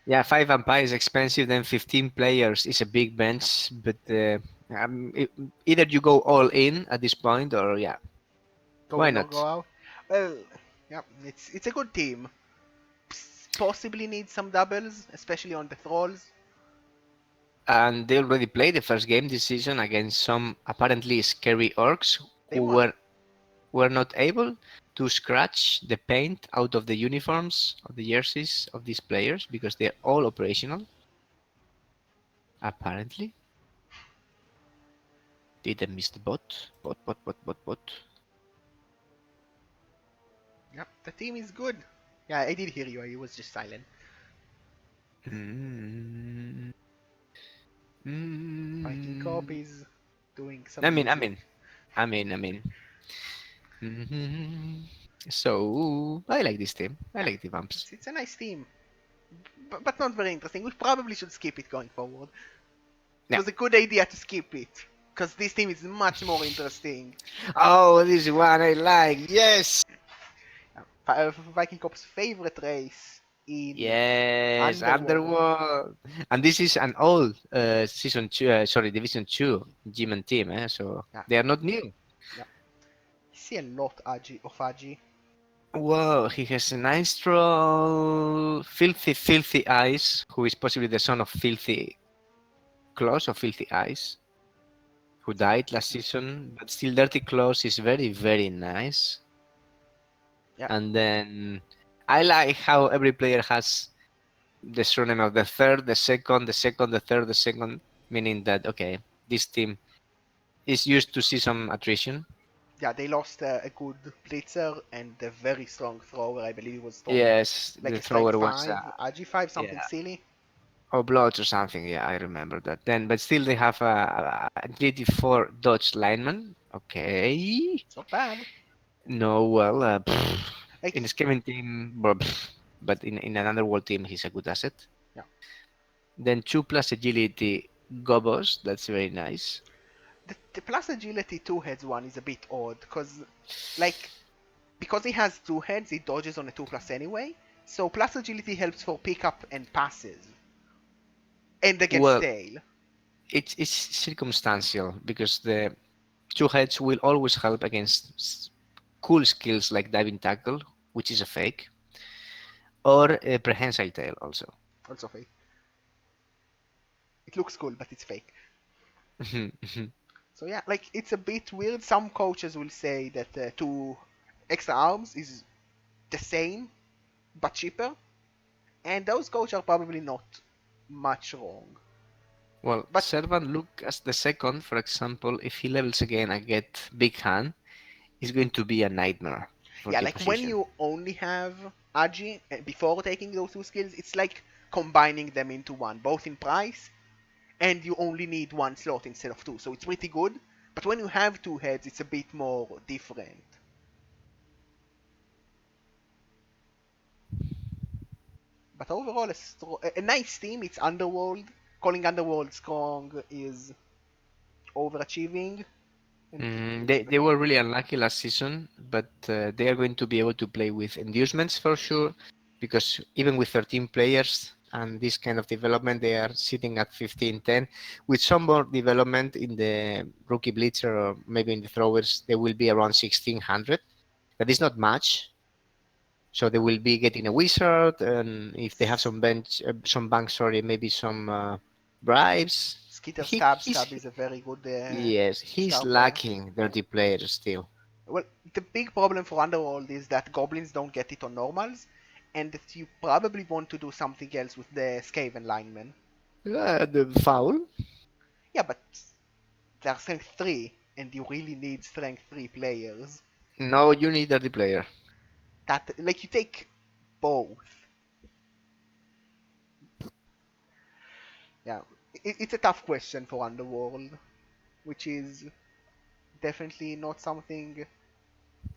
Yeah, 5 vampire is expensive. Then 15 players is a big bench, but either you go all in at this point, or yeah, Go why in or go not? out. Well, yeah, it's a good team. Possibly need some doubles, especially on the thralls. And they already played the first game this season against some apparently scary orcs They who won. were not able to scratch the paint out of the uniforms of the jerseys of these players because they're all operational. Apparently, didn't miss the bot. Bot. Yep, the team is good. Yeah, I did hear you. I was just silent. Mm, Vikingkop mm. is doing I some mean, I music. mean, I mean. Mhm. So I like this team. I Yeah, like the vamps. it's a nice team, but not very interesting. We probably should skip it going forward. It Yeah. was a good idea to skip it because this team is much more interesting. Oh, this one I like. Yes. Vikingkop's favorite race in Yes, Underworld. Underworld. And this is an old season two, sorry, Division 2 Gman team, so Yeah, they are not new. yeah. I see a lot of Agi. Whoa, he has a nice troll, Filthy Eyes, who is possibly the son of Filthy Claws or Filthy Eyes, who died last season, but still Dirty Claws is very nice. Yeah, And then I like how every player has the surname of the third, the second, the second, the third, the second, meaning that okay, this team is used to see some attrition. yeah. They lost a good blitzer and a very strong thrower. I believe it was strong, Yes, like the a strength thrower was 5, Agi 5, something yeah, silly. Oblots or something. Yeah, I remember that. Then, but still they have a GT4 Dodge lineman. Okay, It's not bad. no, well, Like, in a scamming team, but in an underworld team, he's a good asset. yeah, Then 2 plus agility gobos. That's very nice. the plus agility 2 heads one is a bit odd like, because he has 2 heads, he dodges on a 2 plus anyway. So plus agility helps for pickup and passes, and against Well, tail. it's circumstantial because the two heads will always help against cool skills like diving tackle, which is a fake, or a prehensile tail also. Also fake. It looks cool, but it's fake. So yeah, like it's a bit weird. Some coaches will say that 2 extra arms is the same but cheaper, and those coaches are probably not much wrong. Well, But Servant look as the second, for example, if he levels again and get big hand, is going to be a nightmare for yeah, the like when opposition. you only have Agi before taking those 2 skills, it's like combining them into one, both in price, and you only need 1 slot instead of 2. So it's pretty good. But when you have 2 heads, it's a bit more different. But overall, a nice team. It's Underworld. Calling Underworld strong is overachieving, and They were really unlucky last season, but they are going to be able to play with inducements for sure, because even with 13 players and this kind of development, they are sitting at 15-10. With some more development in the rookie blitzer or maybe in the throwers, they will be around 1600. That is not much. So they will be getting a wizard, and if they have S- some bench, some banks, sorry, maybe some bribes. Skitter He, Stab he's is a very good yes, he's star player. lacking dirty players still. Well, the big problem for Underworld is that goblins don't get it on normals, and that you probably want to do something else with the Skaven linemen. The foul? Yeah, but they're strength 3, and you really need strength 3 players. No, you need dirty player. That, like, you take both. Yeah, it's a tough question for Underworld, which is definitely not something.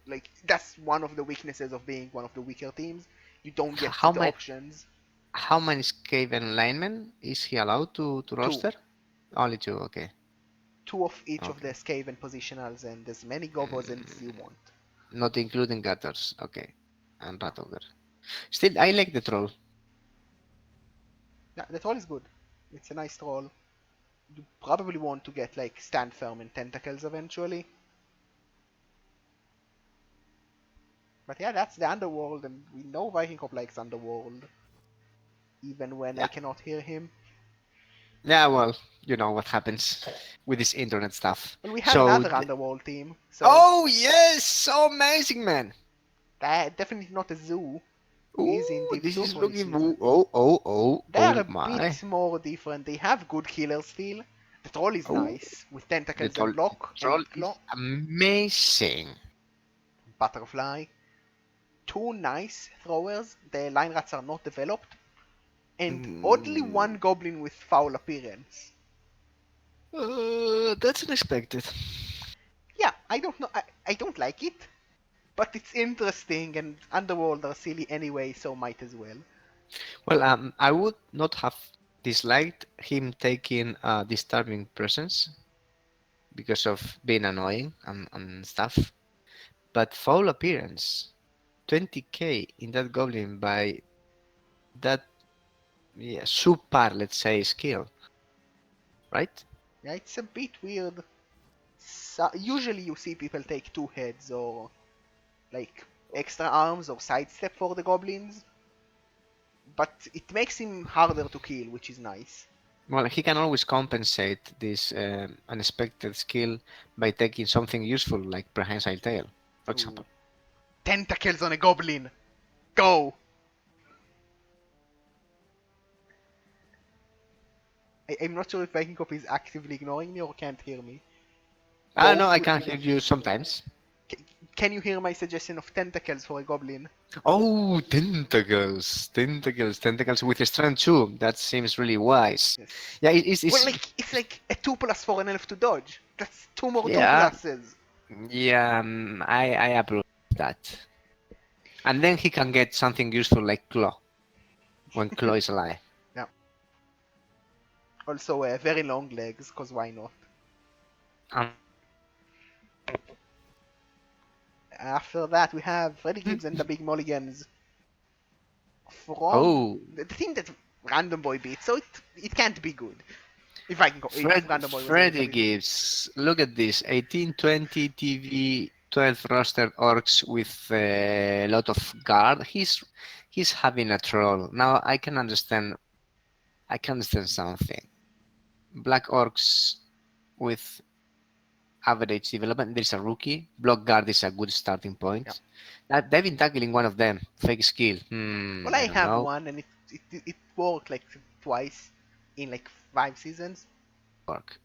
Like, that's one of the weaknesses of being one of the weaker teams. You don't get How the many options. how many Skaven linemen is he allowed to Two. roster? Only two. Okay. Two of each of the Okay. Skaven positionals and as many gobos as you Mm, want. not including gutters. Okay. And rat ogre. Still, I like the troll. Yeah, the troll is good. It's a nice troll. You probably want to get like stand firm and tentacles eventually. But yeah, that's the underworld, and we know Vikingkop likes underworld, even when I Yeah. cannot hear him. Yeah. Well, you know what happens with this internet stuff. Well, we have So. another underworld team, so Oh yes, so amazing, man. that definitely not a zoo. Is in Ooh, Div this 2 is for this looking. season. They are Oh a my. bit more different. They have good killer steel. The troll is Oh, nice, with the tentacles troll, and block and troll is claw. amazing. Butterfly. Two nice throwers. The line rats are not developed. And oddly Mm, one goblin with foul appearance. that's unexpected. Yeah, I don't know. I don't like it. But it's interesting and Underworld are silly anyway, so might as well. Well, I would not have disliked him taking a disturbing presence because of being annoying and stuff. But foul appearance, 20k in that goblin by that, yeah, super, let's say, skill, right? Yeah, it's a bit weird. So, usually you see people take two heads or like extra arms or sidestep for the goblins, but it makes him harder to kill, which is nice. Well, he can always compensate this unexpected skill by taking something useful like prehensile tail, for Ooh. example. Tentacles on a goblin! Go! I'm not sure if Vikingkop is actively ignoring me or can't hear me. Ah, Go. no, I can hear you sometimes. C- can you hear my suggestion of tentacles for a goblin? Oh, tentacles, tentacles, tentacles with a strength too. That seems really wise. Yes. Yeah, Well, like, it's like a 2 plus for an elf to dodge. That's two more 2 yeah, pluses. yeah. I approve that. And then he can get something useful like claw when claw is alive. Yeah. Also, very long legs, cause why not? Um, After that, we have Freddie Gibbs and the Big Mulligans from oh, the team that Random Boy beat, so it can't be good. If I can go, if Random Boy was able to Freddy beat him. Gibbs. Look at this: 1820 TV, 12 rostered orcs with a lot of guard. He's having a troll. Now I can understand. I can understand something. Black orcs with average development. There's a rookie. Block guard is a good starting Yeah. point. They've been tackling one of them. Fake skill. Well, I I don't have know. one, and it worked like twice in like 5 seasons. Work.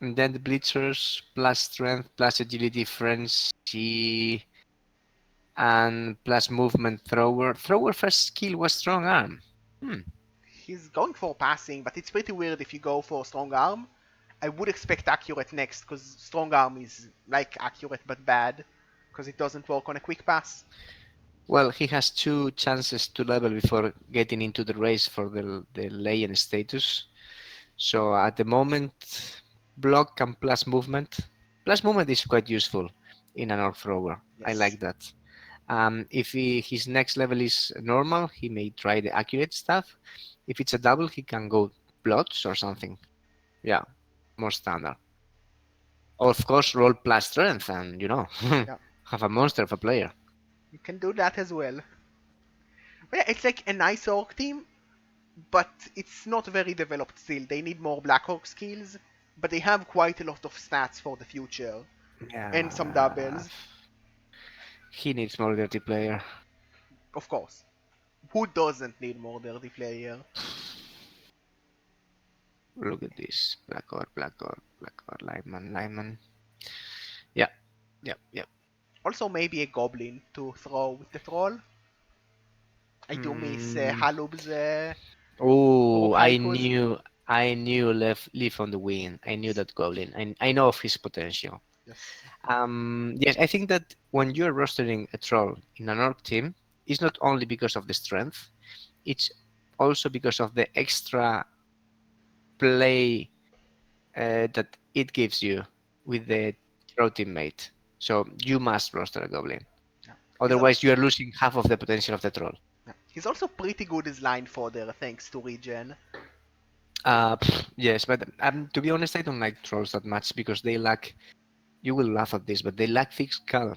And then the Blitzers plus strength plus agility frenzy and plus movement thrower. Thrower first skill was strong arm. Hmm. He's going for passing, but it's pretty weird if you go for strong arm. I would expect accurate next, because strong arm is like accurate but bad, because it doesn't work on a quick pass. Well, he has two chances to level before getting into the race for the legend status. So at the moment, block and plus movement. Plus movement is quite useful in an orc thrower. I Yes. like that. If his next level is normal, he may try the accurate stuff. If it's a double, he can go plots or something. Yeah, more standard. Of course, roll plus strength and, Yeah. have a monster of a player. You can do that as well. But yeah, it's like a nice orc team, but it's not very developed still. They need more Black Orc skills, but they have quite a lot of stats for the future and some Yeah, doubles, he needs more dirty player. of course. Who doesn't need more dirty player? Look at this. Black or lineman, lineman. Yeah, yeah, yeah. Also, maybe a goblin to throw with the troll. I do miss Mm. Halub's Oh, haikus. I knew Leaf on the wing. I knew Yes, that goblin. I know of his potential. yes. Yes, I think that when you're rostering a troll in an orc team, it's not only because of the strength, it's also because of the extra play that it gives you with the troll teammate. So you must roster a goblin. Yeah. Otherwise, you are losing half of the potential of the troll. He's also pretty good as line fodder thanks to regen. Yes, but to be honest, I don't like trolls that much because they lack. You will laugh at this, but they lack thick skull,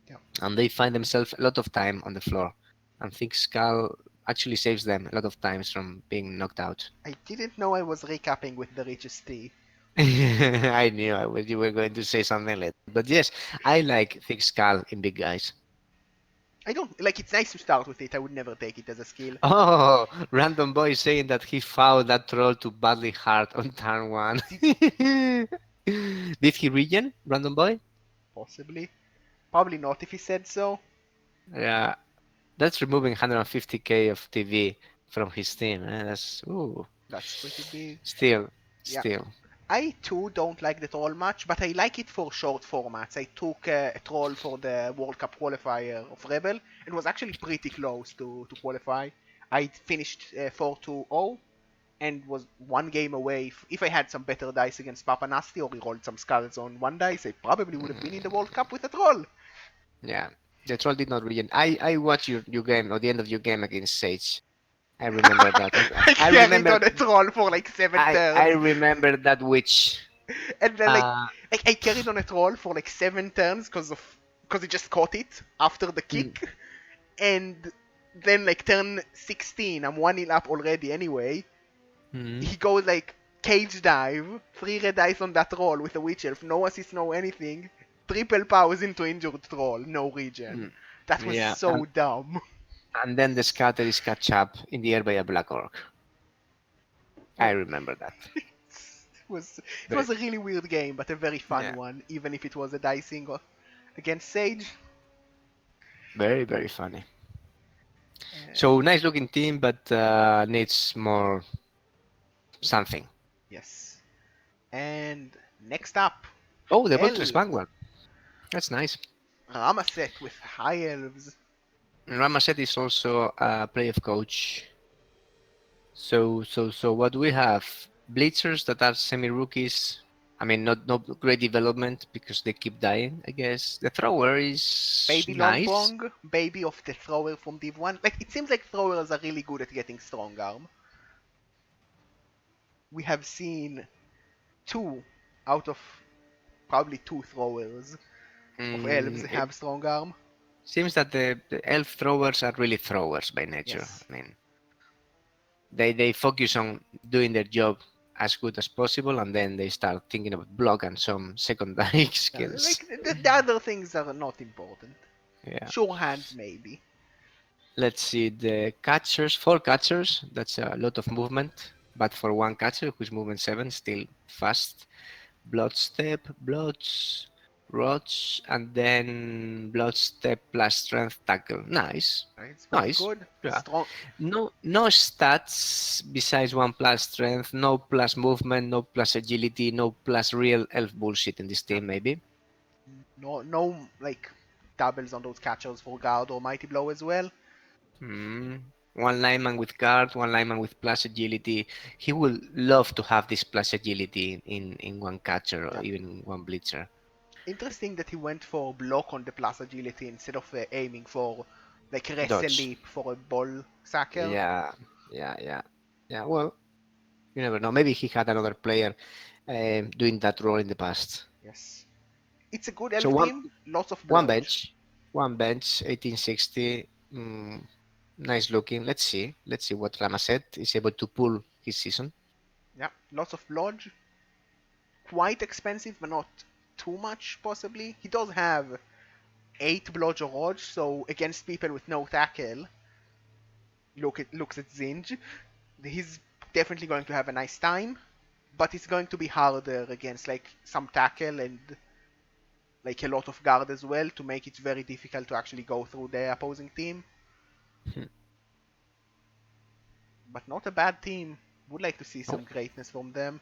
Yeah. and they find themselves a lot of time on the floor, and thick skull actually saves them a lot of times from being knocked out. I didn't know I was recapping with the richest tea. I knew you were going to say something like that. But yes, I like thick skull in big guys. I don't like it's nice to start with it. I would never take it as a skill. Oh, random boy saying that he found that troll too badly hard on turn one. Did Did he regen, random boy? possibly. Probably not if he said so. Yeah, that's removing 150k of TV from his team. That's ooh, That's pretty big. still, Yeah. still. I too don't like the troll much, but I like it for short formats. I took a troll for the World Cup qualifier of Rebel. It was actually pretty close to qualify. I finished 4-2-0 and was one game away. If I had some better dice against Papa Nasty or he rolled some skulls on one dice, I probably would have been in the World Cup with a troll. Yeah, the troll did not regen. I watched your game or the end of your game against Sage. I remember that. I I carried remember. on a troll for like 7 turns. I remember that witch. And then Uh, I carried on a troll for like 7 turns because he just caught it after the mm, kick, and then like turn 16, I'm 1-0 up already anyway. mm, He goes like cage dive, 3 red dice on that roll with a witch elf, no assist, no anything, triple powers into injured troll, no regen. mm, That was yeah, so dumb. and then the scatter is catch up in the air by a black orc. I It remember that. was Very, a really weird game, but a very fun yeah, one, even if it was a dicing against Sage. very funny. Uh, So nice looking team, but needs more something. yes. And next up, Oh, the Voltress elves. Vanguard. That's nice. Ramaset with high elves. Ramaset is also a play of coach. So what do we have? Blitzers that are semi-rookies. I mean, not no great development because they keep dying. I guess the thrower is Baby nice. Longpong, baby of the thrower from Div 1. Like, it seems like throwers are really good at getting strong arm. We have seen 2 out of probably 2 throwers of elves It have strong arm. seems that the elf throwers are really throwers by nature. Yes. I mean, they focus on doing their job as good as possible, and then they start thinking about block and some secondary skills. Like, the other things are not important. Yeah. Sure hands, maybe. Let's see the catchers. Four catchers. That's a lot of movement, but for one catcher who's movement 7, still fast. Blood step, bloods, rods, and then blood step plus strength tackle. Nice, It's pretty nice. good. Yeah. Strong. No stats besides 1 plus strength, no plus movement, no plus agility, no plus real elf bullshit in this team maybe. No, like, doubles on those catchers for guard or mighty blow as well. Hmm. One lineman with guard, one lineman with plus agility. He will love to have this plus agility in one catcher or Yeah. even one blitzer. Interesting that he went for block on the plus agility instead of aiming for like wrestle Dodge. leap for a ball sacker. Yeah, yeah. Yeah, well, you never know. Maybe he had another player doing that role in the past. Yes. It's a good So elf team, lots of one blodge. bench. One bench, 1860. Nice looking. Let's see what Ramaset is able to pull his season. Yeah, lots of blodge. Quite expensive, but not too much, possibly. He does have 8 blodge or rodge, so against people with no tackle, looks at Zinj. He's definitely going to have a nice time, but it's going to be harder against like some tackle and like a lot of guard as well to make it very difficult to actually go through the opposing team. Hmm. But not a bad team. Would like to see Oh, some greatness from them.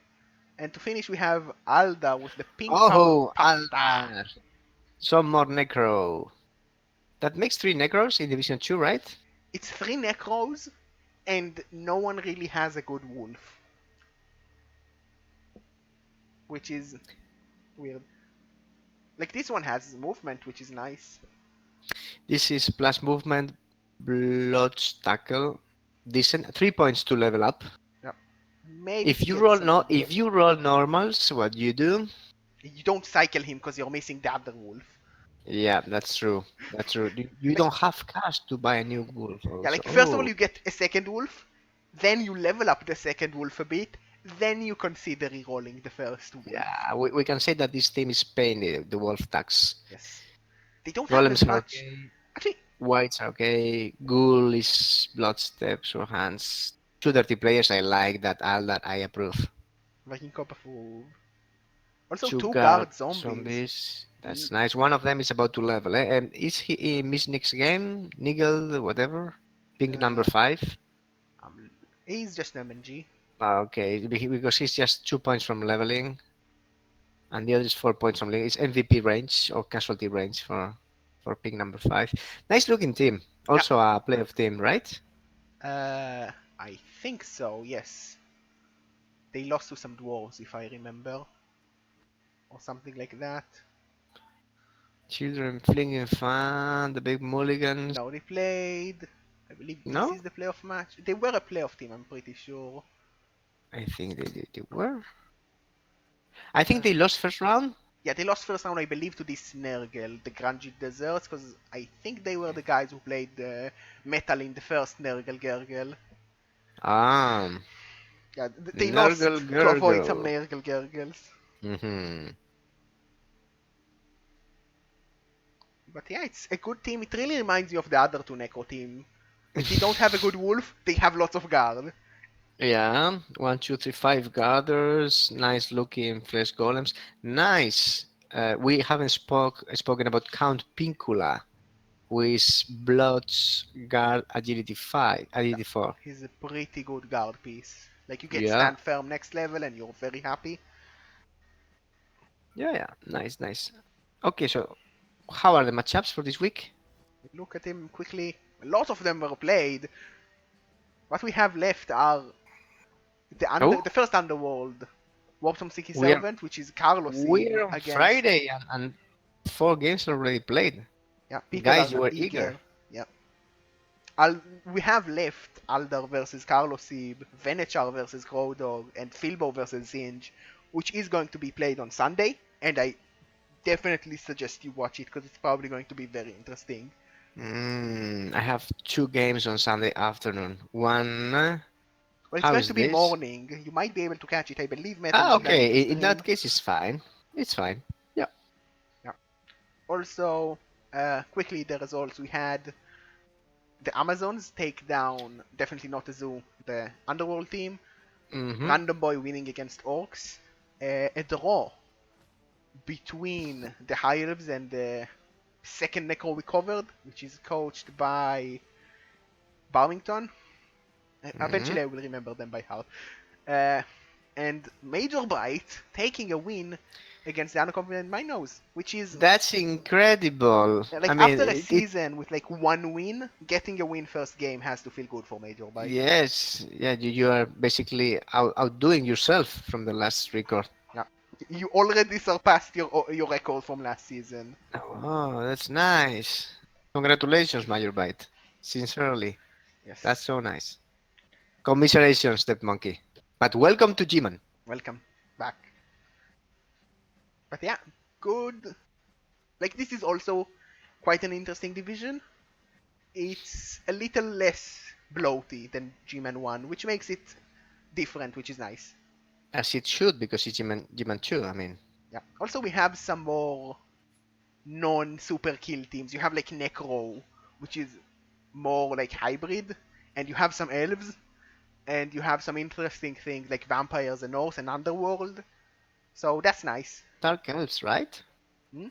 And to finish, we have Alda with the pink oh, pasta. Aldar. Some more Necro. That makes 3 Necros in Division 2, right? It's 3 Necros, and no one really has a good wolf, which is weird. Like this one has movement, which is nice. This is plus movement, blodge tackle. Decent. 3 points to level up. Yeah. Maybe If to you get roll some no, good if wolf. you roll normals, what you do? You don't cycle him because you're missing the other wolf. Yeah, that's true. That's true. You Like don't have cash to buy a new wolf yeah, also. like first of all Oh, you get a second wolf, then you level up the second wolf a bit, then you consider re-rolling the first wolf. yeah. We can say that this team is paying the wolf tax. Yes. They don't have as Golems are much. okay. Actually, Whites are okay. Ghoul is blood steps or hands. Two dirty players. I like that. All that I approve. Vikingkop approve. Also, Two two guard guard zombies. zombies. That's nice. One of them is about to level. And is he in Miss Nick's game? Nigel, whatever. Pink number Uh, 5. um, he's just an MNG. Okay, because he's just 2 points from leveling, and the other is 4 points from leveling. It's MVP range or casualty range for pink number 5. Nice looking team. Yeah. Also a playoff team, right? I think so. Yes. They lost to some dwarves, if I remember, or something like that. Children flinging fun, the big mulligans. No, they played. I believe this No, is the playoff match. They were a playoff team, I'm pretty sure. I think they were. I think Uh, they lost first round. yeah, they lost first round, I believe, to this Nergal, the Grungy Deserts, because I think they were the guys who played Metal in the first Nergal Gergel. Ah, Yeah, they Nurgle lost to avoid some Gurgle. Nergal Gergels. Mm-hmm. But yeah, it's a good team. It really reminds you of the other two Necro team. Like, they don't have a good wolf, they have lots of guard. Yeah, 1, 2, 3, 5 gathers. Nice looking flesh golems. Nice. We haven't spoken about Count Pincula, who is Blood's guard agility 5, Yeah, agility 4. he's a pretty good guard piece. Like, you get Yeah, stand firm next level and you're very happy. yeah, yeah. Nice, nice. Okay, so how are the matchups for this week? Look at him quickly. A lot of them were played. What we have left are Oh, the first underworld, Warpstorm Sticky we are Servant, which is Carlos Eve we're on against Friday and 4 games already played. yeah, people Guys, are you were eager. eager. Yeah. We have left Aldar versus Carlos Eve, Venechar versus Grodor, and Filbo versus Zinj, which is going to be played on Sunday, and I definitely suggest you watch it because it's probably going to be very interesting. I have 2 games on Sunday afternoon. One, Well, it's how going is to be this? morning. You might be able to catch it. I believe Metal Ah, is planning to okay. In that stream. case, it's fine. It's fine. Yeah. Yeah. Also, quickly, the results we had the Amazons take down, definitely not a zoo, the Underworld team. Mm-hmm. Random Boy winning against Orcs. A draw between the High Elves and the second Necro we covered, which is coached by Barmington. Mm-hmm. Eventually, I will remember them by heart. Uh, and Major Bright taking a win against the Unaccompanied Minos, which is That's incredible. I like mean, after a it season with like one win, getting a win first game has to feel good for Major Bright. yes, yeah, you are basically outdoing yourself from the last record. Yeah, you already surpassed your record from last season. Oh, that's nice. Congratulations, Major Bite. Sincerely, that's Yes, so nice. Commiserations, Step Monkey. But welcome to Gman. welcome back. But yeah, good. Like this is also quite an interesting division. It's a little less bloaty than Gman 1, which makes it different, which is nice. As it should, because it's Gman 2, I mean. Yeah. Also, we have some more non-super kill teams. You have like Necro, which is more like hybrid, and you have some elves, and you have some interesting things like vampires and Norse and Underworld. So that's nice. Dark elves, right? Hmm?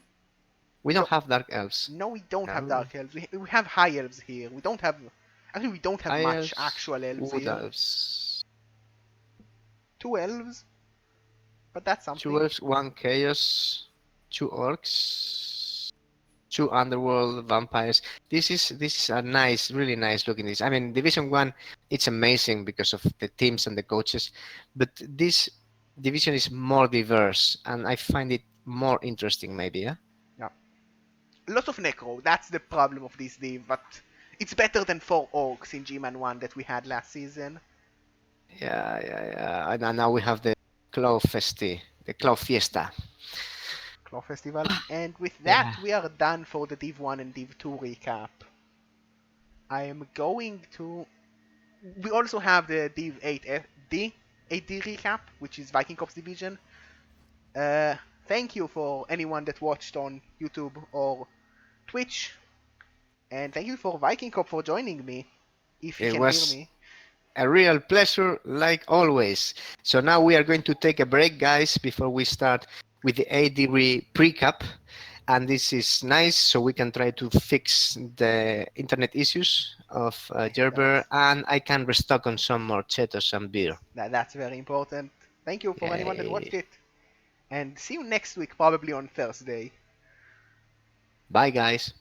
We don't No, have dark elves. no, we don't have No. dark elves. We have high elves here. We don't have. Actually, we don't have High much elves, actual elves wood here. elves. Two elves, but that's Two something. elves, one chaos, two orcs, two underworld vampires. This is a nice, really nice looking. This. I mean, Division One, it's amazing because of the teams and the coaches, but this division is more diverse, and I find it more interesting. Maybe, yeah. Yeah, a lot of necro. That's the problem of this div, but it's better than four orcs in G-Man 1 that we had last season. Yeah. And now we have the Claw Festi, the Claw Fiesta. Claw Festival. And with Yeah. that, we are done for the Div 1 and Div 2 recap. I am going to. We also have the Div 8D 8D recap, which is Vikingkop's division. Uh, Thank you for anyone that watched on YouTube or Twitch, and thank you for Vikingkop for joining me, if he It can hear was me. a real pleasure, like always. So now we are going to take a break, guys, before we start with the AD Precap. And this is nice, so we can try to fix the internet issues of Gerber, That's and I can restock on some more Cheetos and beer. that's very important. Thank you for anyone that watched Yay. it, and see you next week, probably on Thursday. Bye, guys.